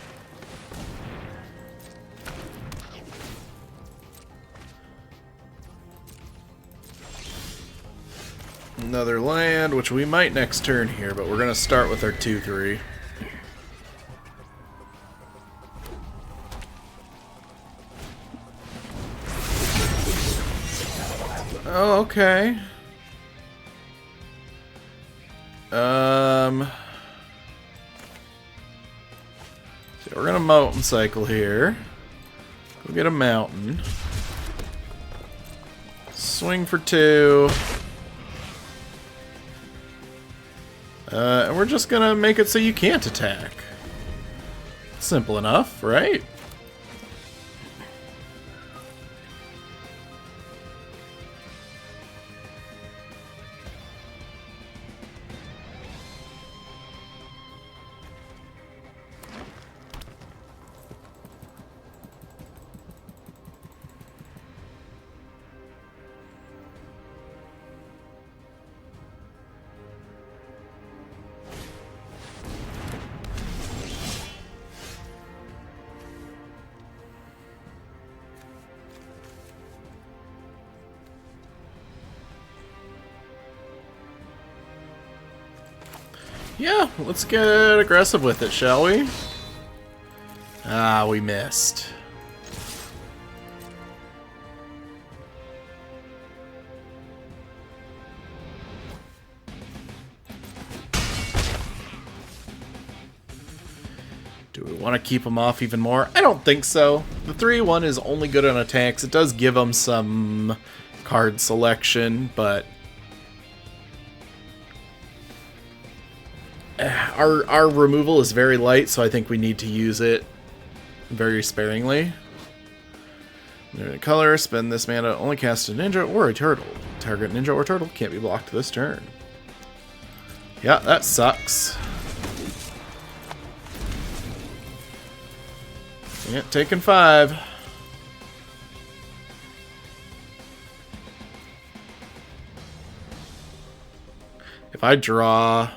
another land, which we might next turn here, but we're going to start with our 2/3. Oh, okay. So we're gonna mountain cycle here. Go get a mountain. Swing for 2. And we're just gonna make it so you can't attack. Simple enough, right? Yeah, let's get aggressive with it, shall we? Ah, we missed. Do we want to keep them off even more? I don't think so. The 3/1 is only good on attacks. It does give them some card selection, but Our removal is very light, so I think we need to use it very sparingly. Color, spend this mana, only cast a ninja or a turtle. Target ninja or turtle can't be blocked this turn. Yeah, that sucks. Yeah, taking 5. If I draw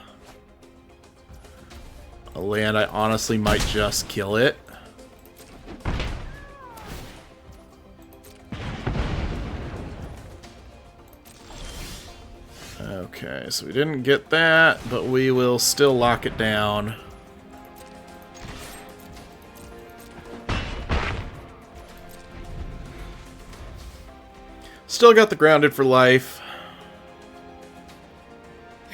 a land, I honestly might just kill it. Okay, so we didn't get that, but we will still lock it down. Still got the grounded for life,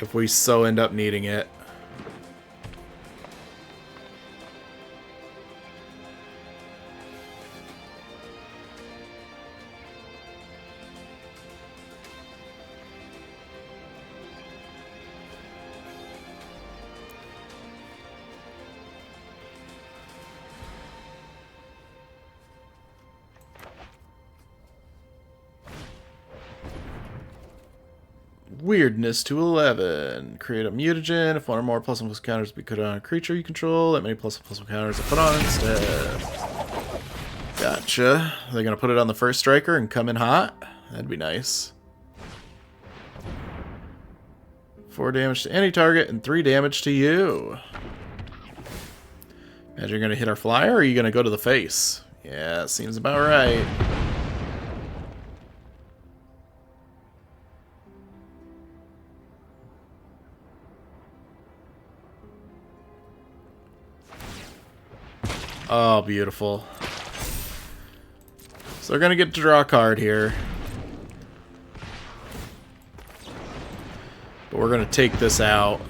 if we so end up needing it. Weirdness to 11. Create a mutagen. If one or more +1/+1 counters be put on a creature you control, that many +1/+1 counters are put on instead. Gotcha. Are they going to put it on the first striker and come in hot? That'd be nice. 4 damage to any target and 3 damage to you. Imagine you're going to hit our flyer, or are you going to go to the face? Yeah, seems about right. Oh, beautiful. So they're going to get to draw a card here. But we're going to take this out.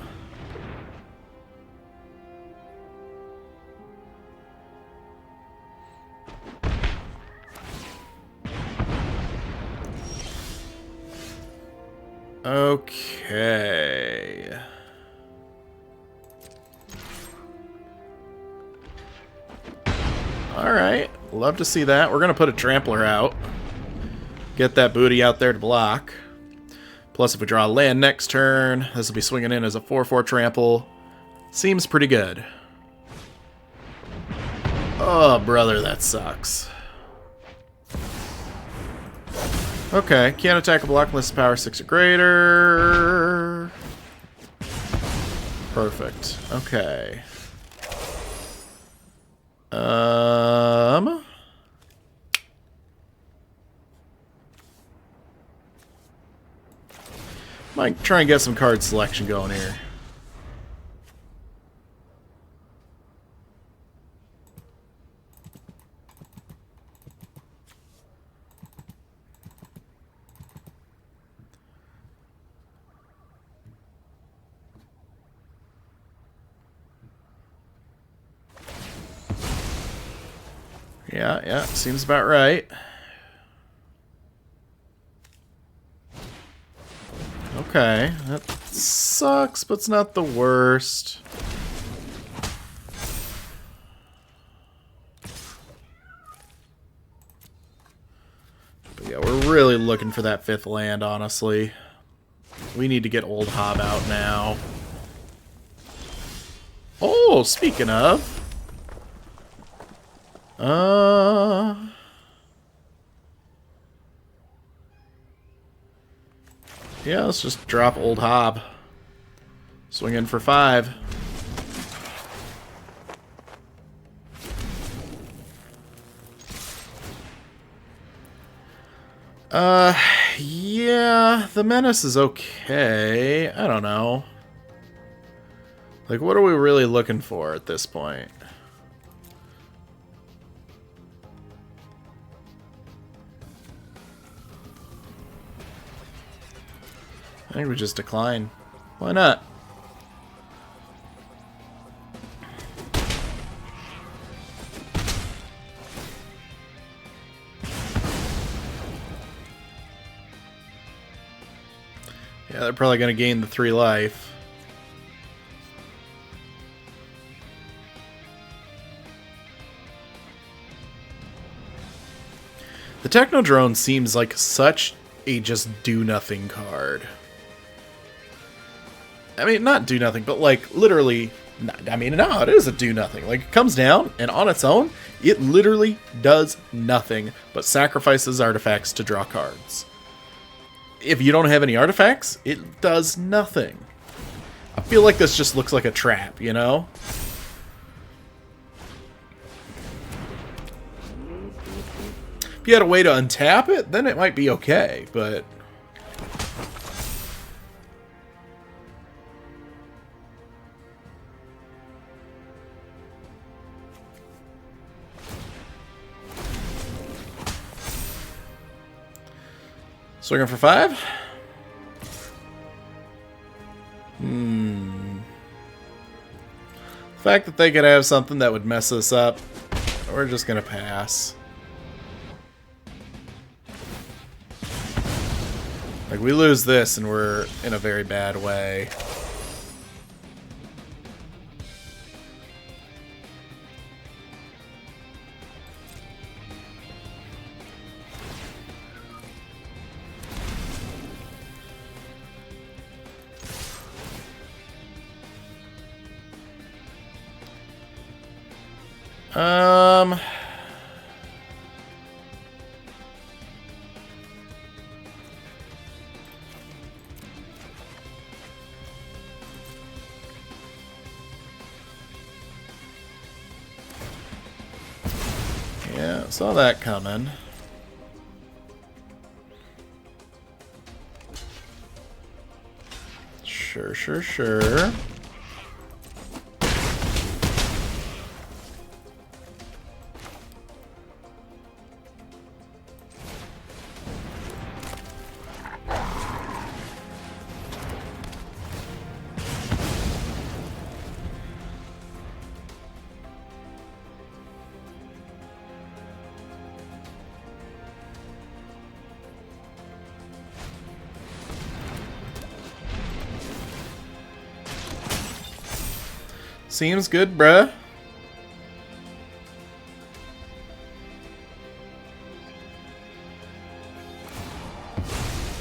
Okay. Alright, love to see that. We're going to put a trampler out. Get that booty out there to block. Plus, if we draw a land next turn, this will be swinging in as a 4/4 trample. Seems pretty good. Oh, brother, that sucks. Okay, can't attack a block unless it's power 6 or greater. Perfect. Okay. Might try and get some card selection going here. Yeah, seems about right. Okay, that sucks, but it's not the worst. But yeah, we're really looking for that 5th land, honestly. We need to get Old Hob out now. Oh, speaking of... yeah, let's just drop Old Hob. Swing in for 5. Yeah, the Menace is okay. I don't know. Like, what are we really looking for at this point? I think we just decline. Why not? Yeah, they're probably going to gain the 3 life. Technodrone seems like such a just do-nothing card. I mean, not do-nothing, but like literally... I mean, no, it is a do-nothing. Like, it comes down, and on its own, it literally does nothing but sacrifices artifacts to draw cards. If you don't have any artifacts, it does nothing. I feel like this just looks like a trap, you know? If you had a way to untap it, then it might be okay, but... Swinging for 5? The fact that they could have something that would mess us up, we're just gonna pass. Like, we lose this and we're in a very bad way. Yeah, saw that coming. Sure. Seems good, bruh.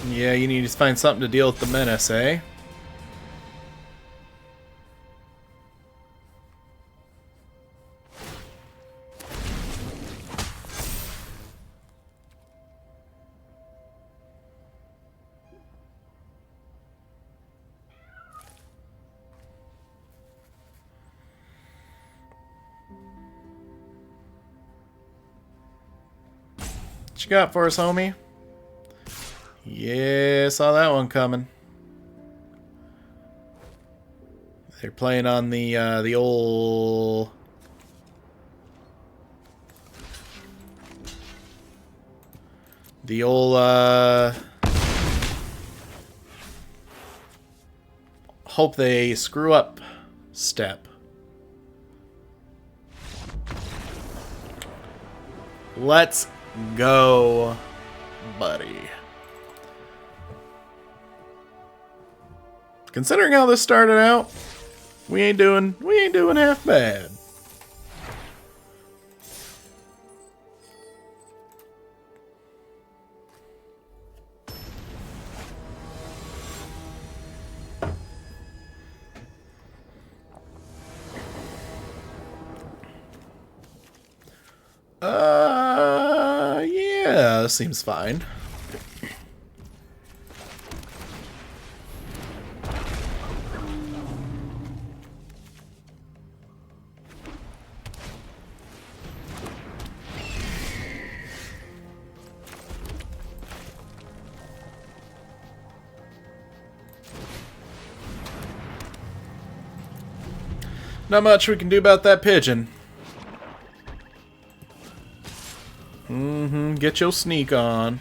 Yeah, you need to find something to deal with the menace, eh? What you got for us, homie? Yeah, saw that one coming. They're playing on the old... hope they screw up step. Let's go, buddy. Considering how this started out, we ain't doing half bad. Yeah, seems fine. Not much we can do about that pigeon. Get your sneak on.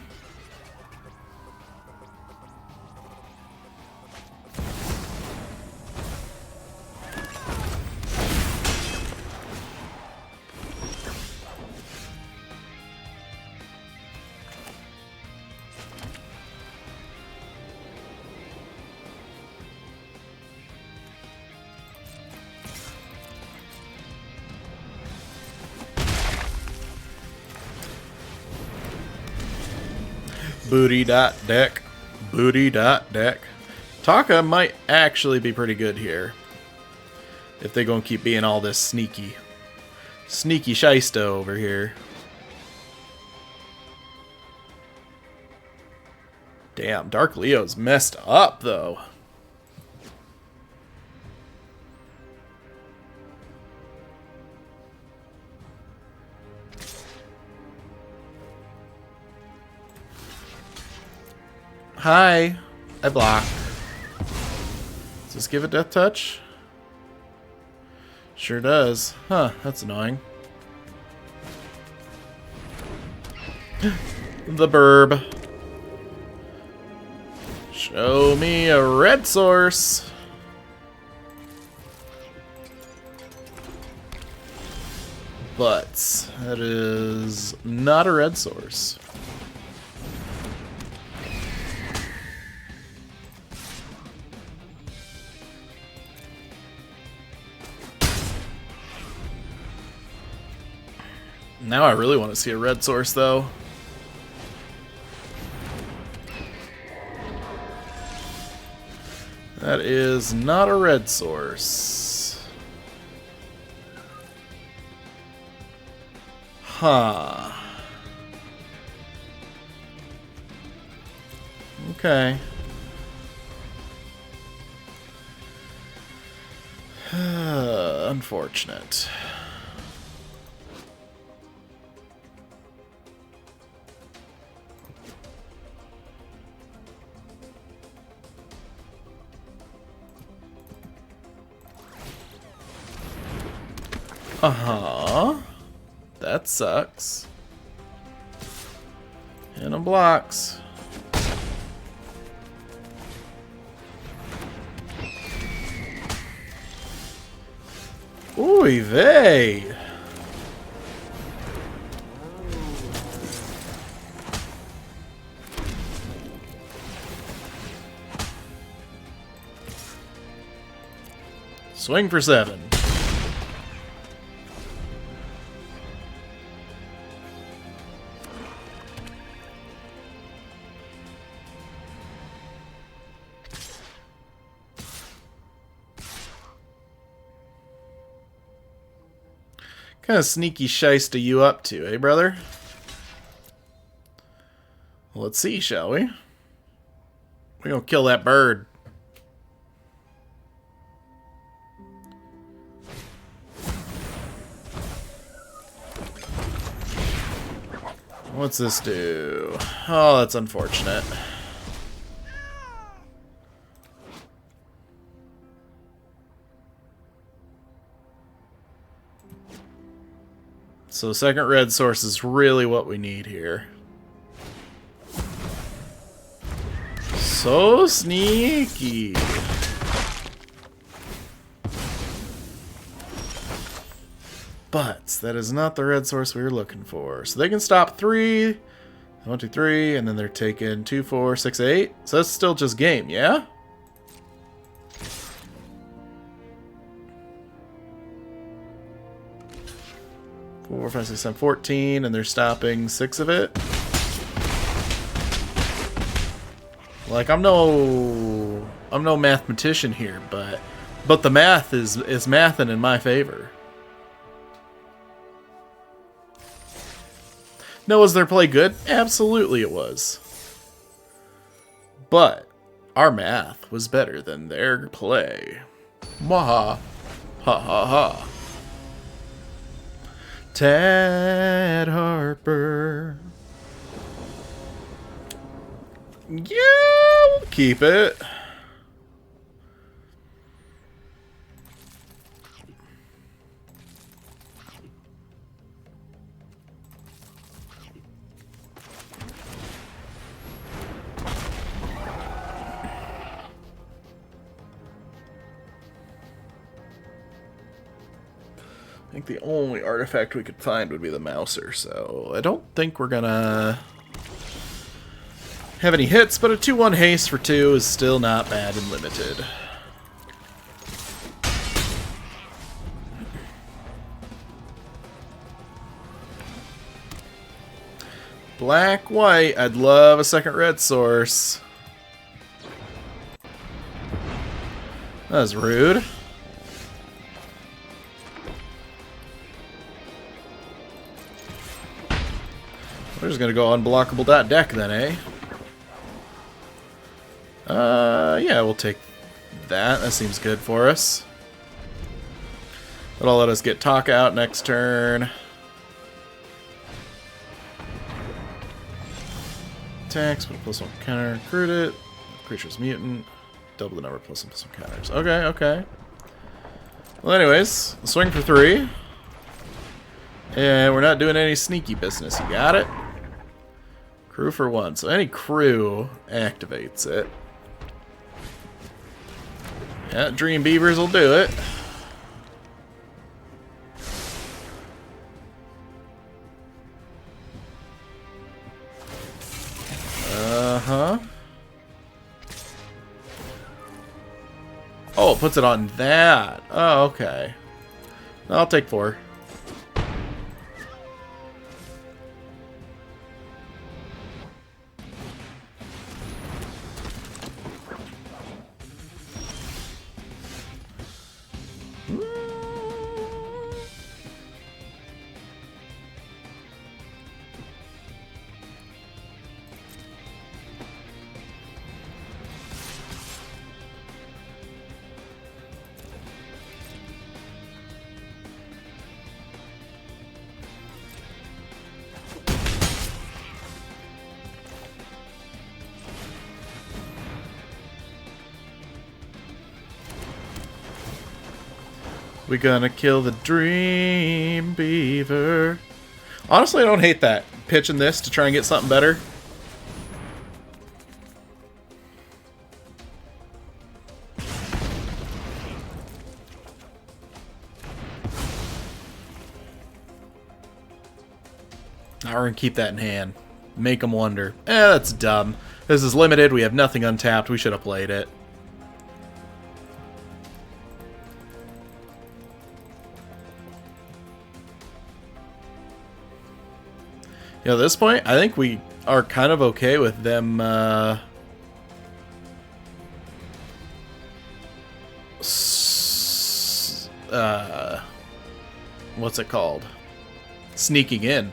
Booty dot deck. Booty dot deck. Taka might actually be pretty good here. If they gonna keep being all this sneaky. Sneaky shysta over here. Damn, Dark Leo's messed up though. Hi. I block. Does this give a death touch? Sure does. Huh, that's annoying. The burb. Show me a red source. But that is not a red source. Now I really want to see a red source, though. That is not a red source. Huh. Okay. Unfortunate. Uh-huh. That sucks. And a blocks. Oy vey. Swing for 7. What kind of sneaky shice are you up to, eh, brother? Well, let's see, shall we? We're gonna kill that bird. What's this do? Oh, that's unfortunate. So second red source is really what we need here. So sneaky. But that is not the red source we were looking for. So they can stop 3. 1, 2, 3, and then they're taking 2, 4, 6, 8. So that's still just game, yeah? Four, 5, 6, 7, 14, and they're stopping 6 of it. Like I'm no mathematician here, but the math is mathin' in my favor. Now, was their play good? Absolutely it was. But our math was better than their play. Waha. Ha ha ha. Tad Harper. Yeah, we'll keep it. I think the only artifact we could find would be the Mouser, so I don't think we're gonna have any hits, but a 2-1 haste for 2 is still not bad and limited. Black, white. I'd love a second red source. That was rude. We're just gonna go unblockable deck then, eh? Yeah, we'll take that. That seems good for us. That'll let us get talk out next turn. Attacks, put a +1 counter, recruit it. Creature's mutant. Double the number of +1/+1 counters. Okay, okay. Well, anyways, swing for 3. And we're not doing any sneaky business. You got it? Crew for 1. So any crew activates it. Yeah, Dream Beavers will do it. Uh-huh. Oh, it puts it on that. Oh, okay. I'll take 4. We gonna kill the Dream Beaver. Honestly, I don't hate that. Pitching this to try and get something better. Now we're gonna keep that in hand. Make them wonder. That's dumb. This is limited. We have nothing untapped. We should have played it. You know, at this point, I think we are kind of okay with them, what's it called? Sneaking in.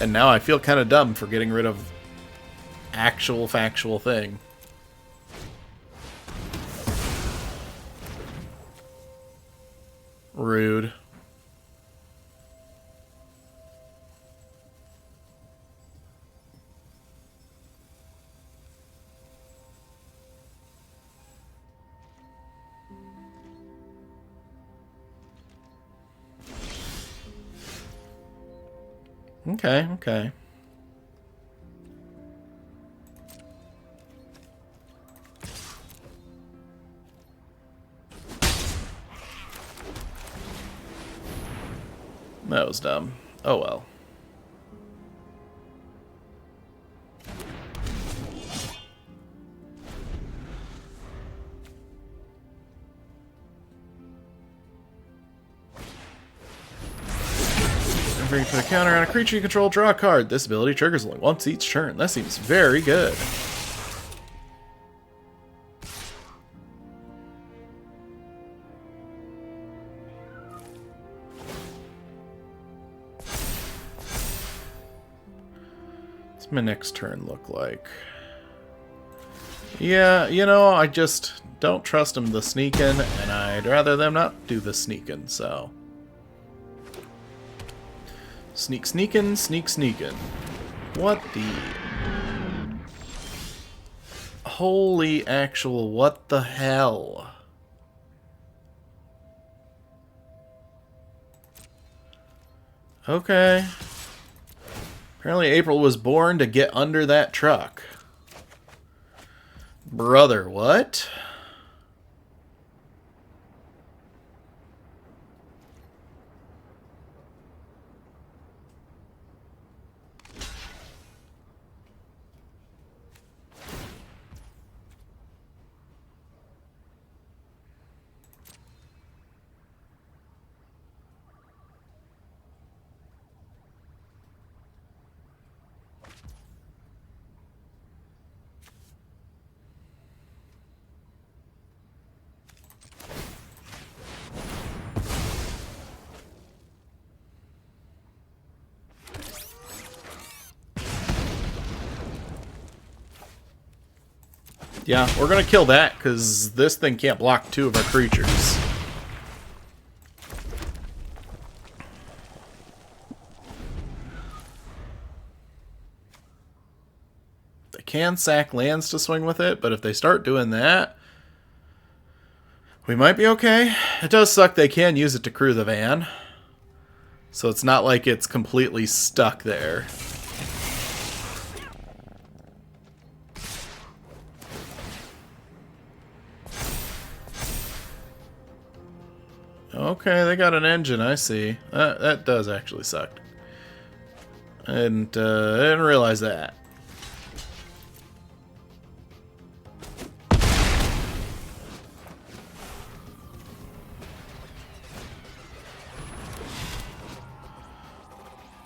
And now I feel kind of dumb for getting rid of actual factual thing. Rude. Okay, okay. That was dumb. Oh well. Every put a counter on a creature you control, draw a card. This ability triggers only once each turn. That seems very good. What's my next turn look like? Yeah, you know, I just don't trust them to sneak in, and I'd rather them not do the sneaking, so. Sneak sneakin', sneak sneakin'. What the... Holy actual what the hell? Okay. Apparently April was born to get under that truck. Brother, what? Yeah, we're gonna kill that, because this thing can't block 2 of our creatures. They can sack lands to swing with it, but if they start doing that, we might be okay. It does suck they can use it to crew the van. So it's not like it's completely stuck there. Okay, they got an engine, I see. That does actually suck. And I didn't realize that.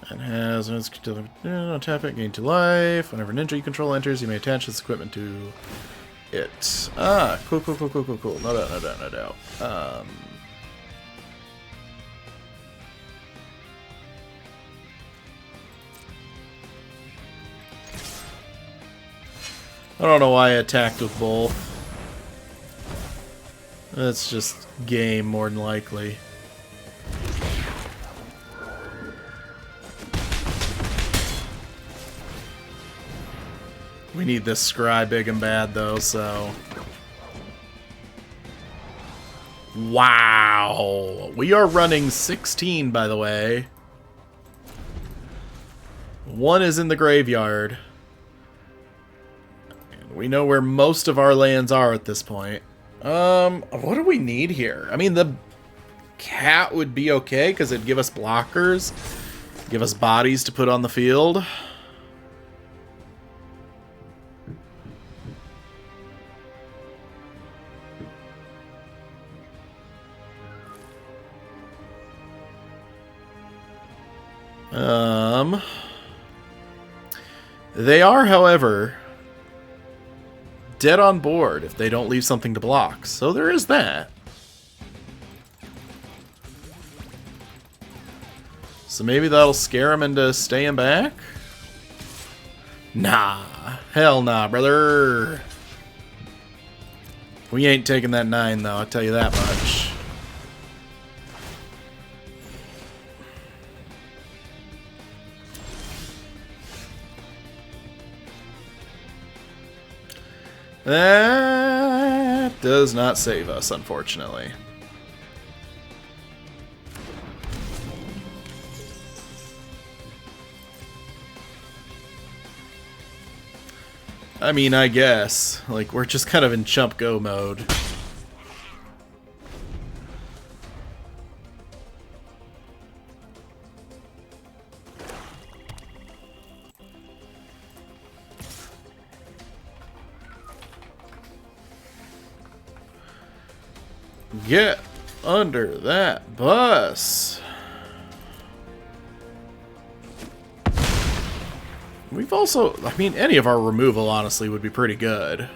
It has tap it, gain 2 life. Whenever ninja you control enters, you may attach this equipment to it. Ah, cool. No doubt. I don't know why I attacked with both. That's just game, more than likely. We need this scry big and bad, though, so... Wow! We are running 16, by the way. 1 is in the graveyard. And we know where most of our lands are at this point. What do we need here? I mean, the cat would be okay, because it'd give us blockers. Give us bodies to put on the field. They are, however, dead on board if they don't leave something to block. So there is that. So maybe that'll scare them into staying back? Nah. Hell nah, brother. We ain't taking that 9, though, I'll tell you that much. That does not save us, unfortunately. I mean, I guess. Like, we're just kind of in chump go mode. Get under that bus. We've also, I mean, any of our removal, honestly, would be pretty good.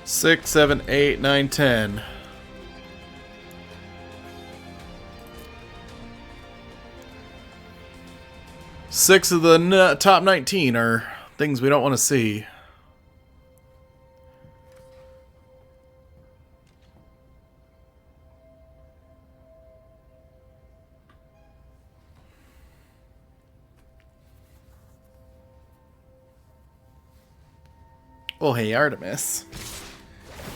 Six, 7, 8, 9, 10. Six of the top 19 are things we don't want to see. Oh, hey, Artemis.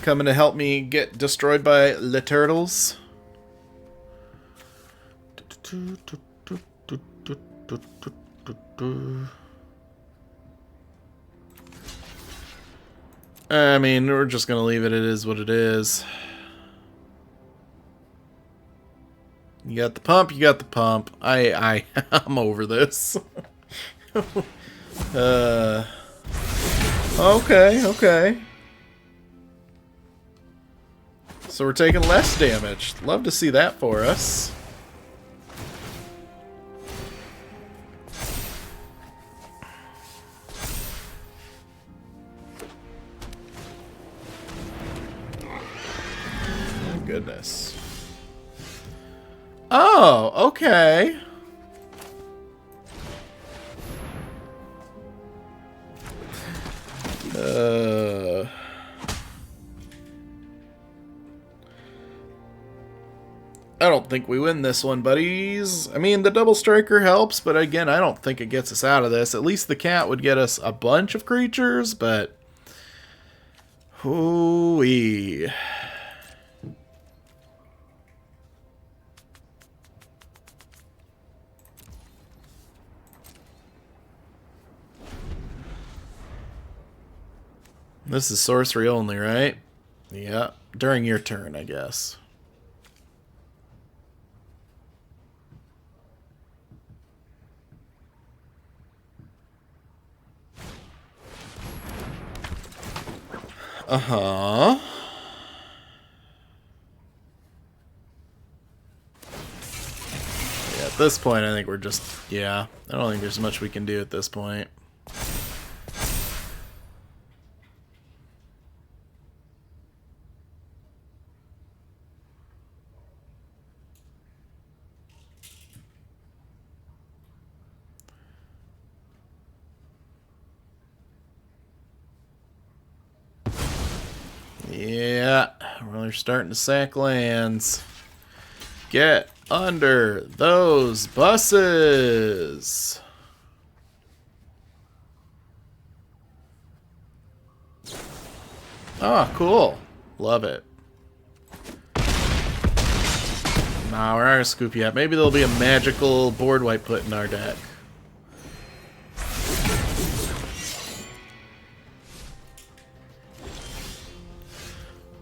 Coming to help me get destroyed by the turtles. I mean, we're just gonna leave it. It is what it is. You got the pump. You got the pump. I'm over this. Okay. So we're taking less damage. Love to see that for us. goodness. Oh, okay. I don't think we win this one, buddies. I mean, the double striker helps, but again, I don't think it gets us out of this. At least the cat would get us a bunch of creatures, but... hooey. This is sorcery only, right? Yeah, during your turn, I guess. Uh-huh. Yeah, at this point, I think we're just... yeah, I don't think there's much we can do at this point. Yeah, we're starting to sack lands. Get under those buses. Oh, cool. Love it. Nah, we're not gonna scoop yet. Maybe there'll be a magical board wipe put in our deck.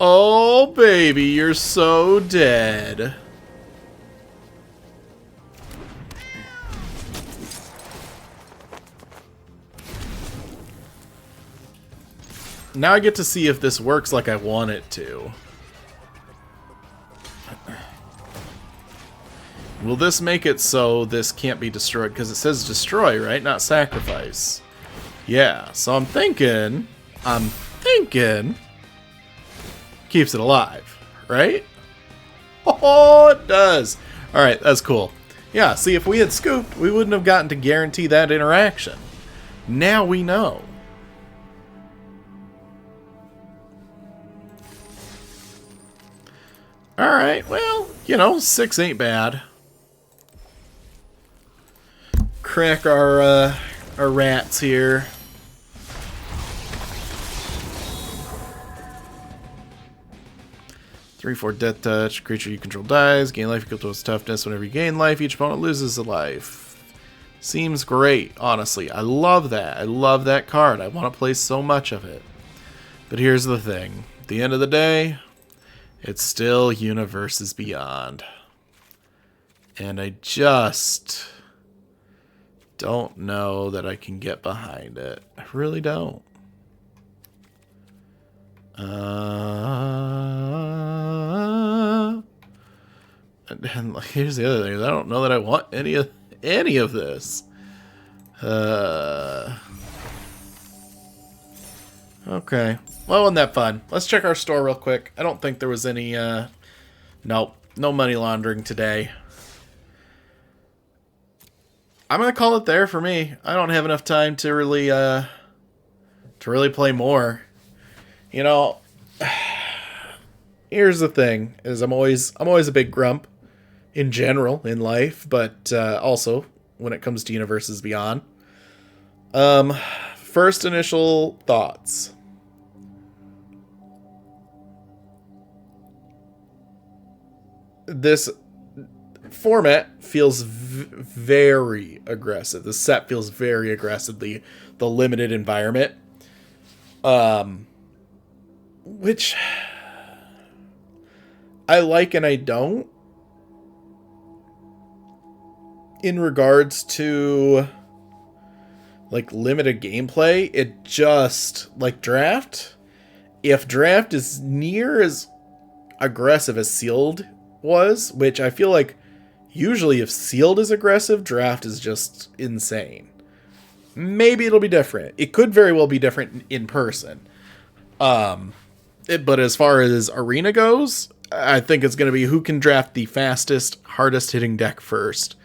Oh, baby, you're so dead. Now I get to see if this works like I want it to. Will this make it so this can't be destroyed? Because it says destroy, right? Not sacrifice. Yeah, so I'm thinking... keeps it alive, right? Oh, it does. Alright, that's cool. Yeah, see, if we had scooped, we wouldn't have gotten to guarantee that interaction. Now we know. Alright, well, you know, 6 ain't bad. Crack our rats here. Three, 4 death touch. Creature you control dies. Gain life equal to its toughness. Whenever you gain life, each opponent loses a life. Seems great, honestly. I love that. I love that card. I want to play so much of it. But here's the thing. At the end of the day, it's still Universes Beyond. And I just don't know that I can get behind it. I really don't. And here's the other thing. I don't know that I want any of this. Okay. Well, wasn't that fun? Let's check our store real quick. I don't think there was any nope, no money laundering today. I'm gonna call it there for me. I don't have enough time to really play more. You know, here's the thing: is I'm always a big grump in general in life, but also when it comes to Universes Beyond. First initial thoughts. This format feels very aggressive. The set feels very aggressive. The limited environment. Which I like and I don't. In regards to like limited gameplay, it just like draft. If draft is near as aggressive as sealed was, which I feel like usually if sealed is aggressive, draft is just insane. Maybe it'll be different. It could very well be different in person. But as far as arena goes, I think it's going to be who can draft the fastest, hardest hitting deck first.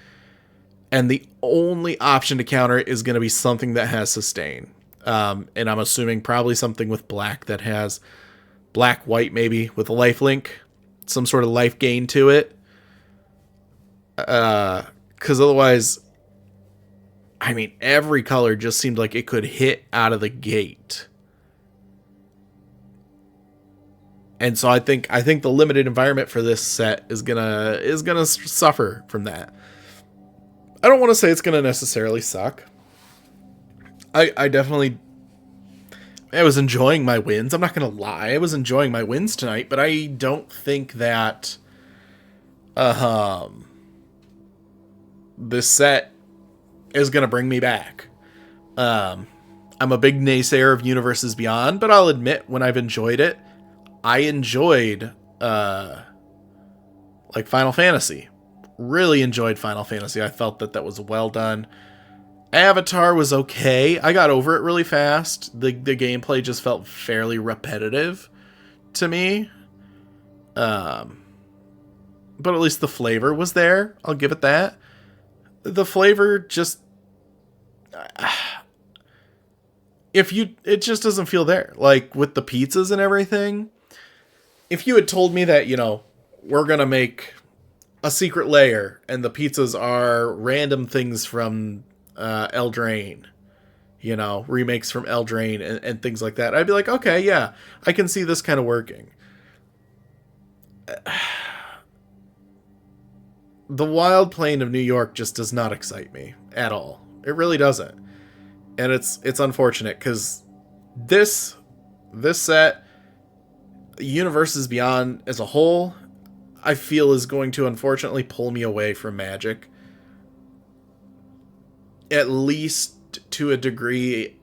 And the only option to counter is going to be something that has sustain. And I'm assuming probably something with black that has black, white, maybe with a life link, some sort of life gain to it. Because otherwise, I mean, every color just seemed like it could hit out of the gate. And so I think the limited environment for this set is gonna suffer from that. I don't want to say it's gonna necessarily suck. I was enjoying my wins. I'm not gonna lie, I was enjoying my wins tonight, but I don't think that this set is gonna bring me back. I'm a big naysayer of Universes Beyond, but I'll admit when I've enjoyed it, I enjoyed like Final Fantasy. Really enjoyed Final Fantasy. I felt that was well done. Avatar was okay. I got over it really fast. The gameplay just felt fairly repetitive to me. But at least the flavor was there. I'll give it that. The flavor just it just doesn't feel there. Like with the pizzas and everything. If you had told me that, we're going to make a secret layer and the pizzas are random things from Eldraine, remakes from Eldraine and things like that, I'd be like, okay, yeah, I can see this kind of working. The wild plain of New York just does not excite me at all. It really doesn't. And it's unfortunate because this set, Universes Beyond as a whole, I feel is going to unfortunately pull me away from Magic. At least to a degree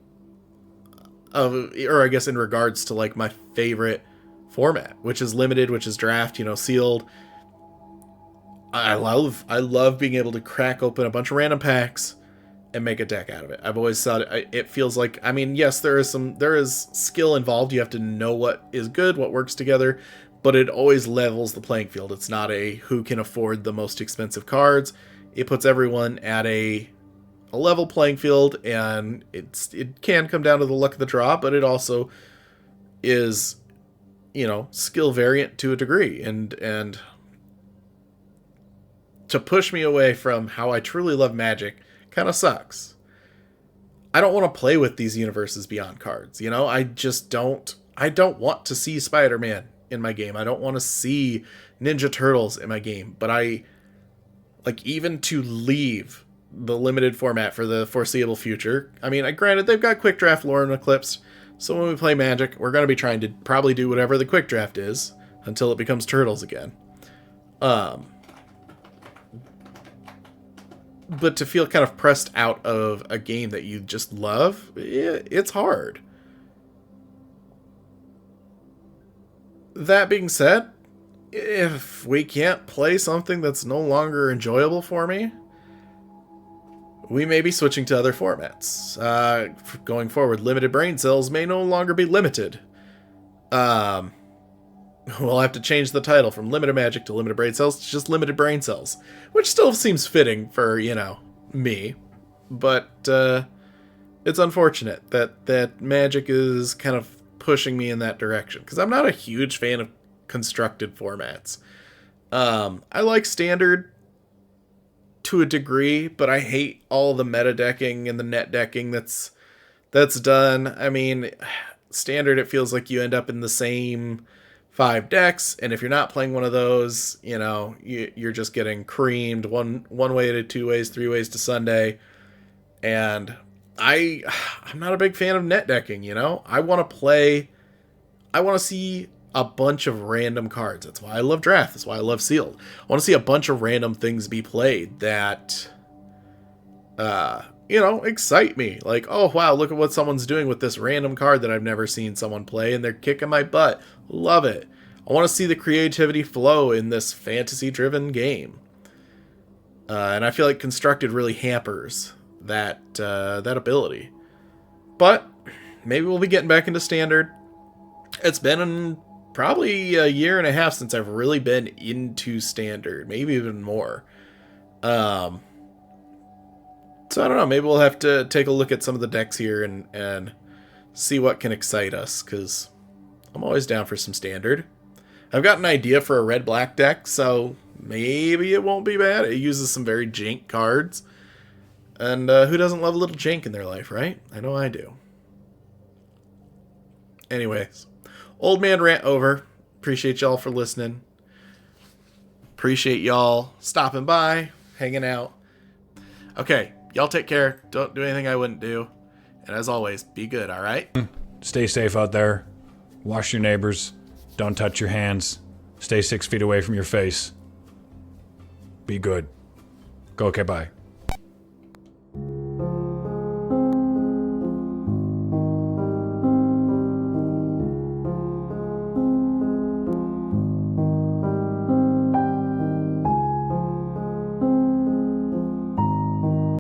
or I guess in regards to like my favorite format, which is limited, which is draft, sealed. I love being able to crack open a bunch of random packs and make a deck out of it. I've always thought it feels like, I mean, yes, there is skill involved. You have to know what is good, what works together, but it always levels the playing field. It's not a who can afford the most expensive cards. It puts everyone at a level playing field, and it can come down to the luck of the draw, but it also is, skill variant to a degree, and to push me away from how I truly love Magic kind of sucks. I don't want to play with these Universes Beyond cards. I just don't. I don't want to see Spider-Man in my game. I don't want to see Ninja Turtles in my game. But even to leave the limited format for the foreseeable future. I mean, granted, they've got Quick Draft, Lore, and Eclipse. So when we play Magic, we're going to be trying to probably do whatever the Quick Draft is until it becomes Turtles again. But to feel kind of pressed out of a game that you just love, it's hard. That being said, if we can't play something that's no longer enjoyable for me, we may be switching to other formats. Going forward, limited brain cells may no longer be limited. We'll have to change the title from Limited Magic to Limited Brain Cells to just Limited Brain Cells, which still seems fitting for, me. But it's unfortunate that Magic is kind of pushing me in that direction, because I'm not a huge fan of constructed formats. I like Standard to a degree, but I hate all the meta decking and the net decking that's done. I mean, Standard, it feels like you end up in the same 5 decks, and if you're not playing one of those, you're just getting creamed one way to 2 ways, 3 ways to Sunday. And I'm not a big fan of net decking. I want to see a bunch of random cards. That's why I love draft. That's why I love sealed. I want to see a bunch of random things be played that excite me. Like, oh wow, look at what someone's doing with this random card that I've never seen someone play, and they're kicking my butt. Love it. I want to see the creativity flow in this fantasy-driven game. And I feel like Constructed really hampers that ability. But maybe we'll be getting back into Standard. It's been probably a year and a half since I've really been into Standard, maybe even more. So I don't know, maybe we'll have to take a look at some of the decks here and see what can excite us, because I'm always down for some Standard. I've got an idea for a red-black deck, so maybe it won't be bad. It uses some very jank cards. And who doesn't love a little jank in their life, right? I know I do. Anyways, old man rant over. Appreciate y'all for listening. Appreciate y'all stopping by, hanging out. Okay, y'all take care. Don't do anything I wouldn't do. And as always, be good, all right? Stay safe out there. Wash your neighbors. Don't touch your hands. Stay 6 feet away from your face. Be good. Go, okay, bye.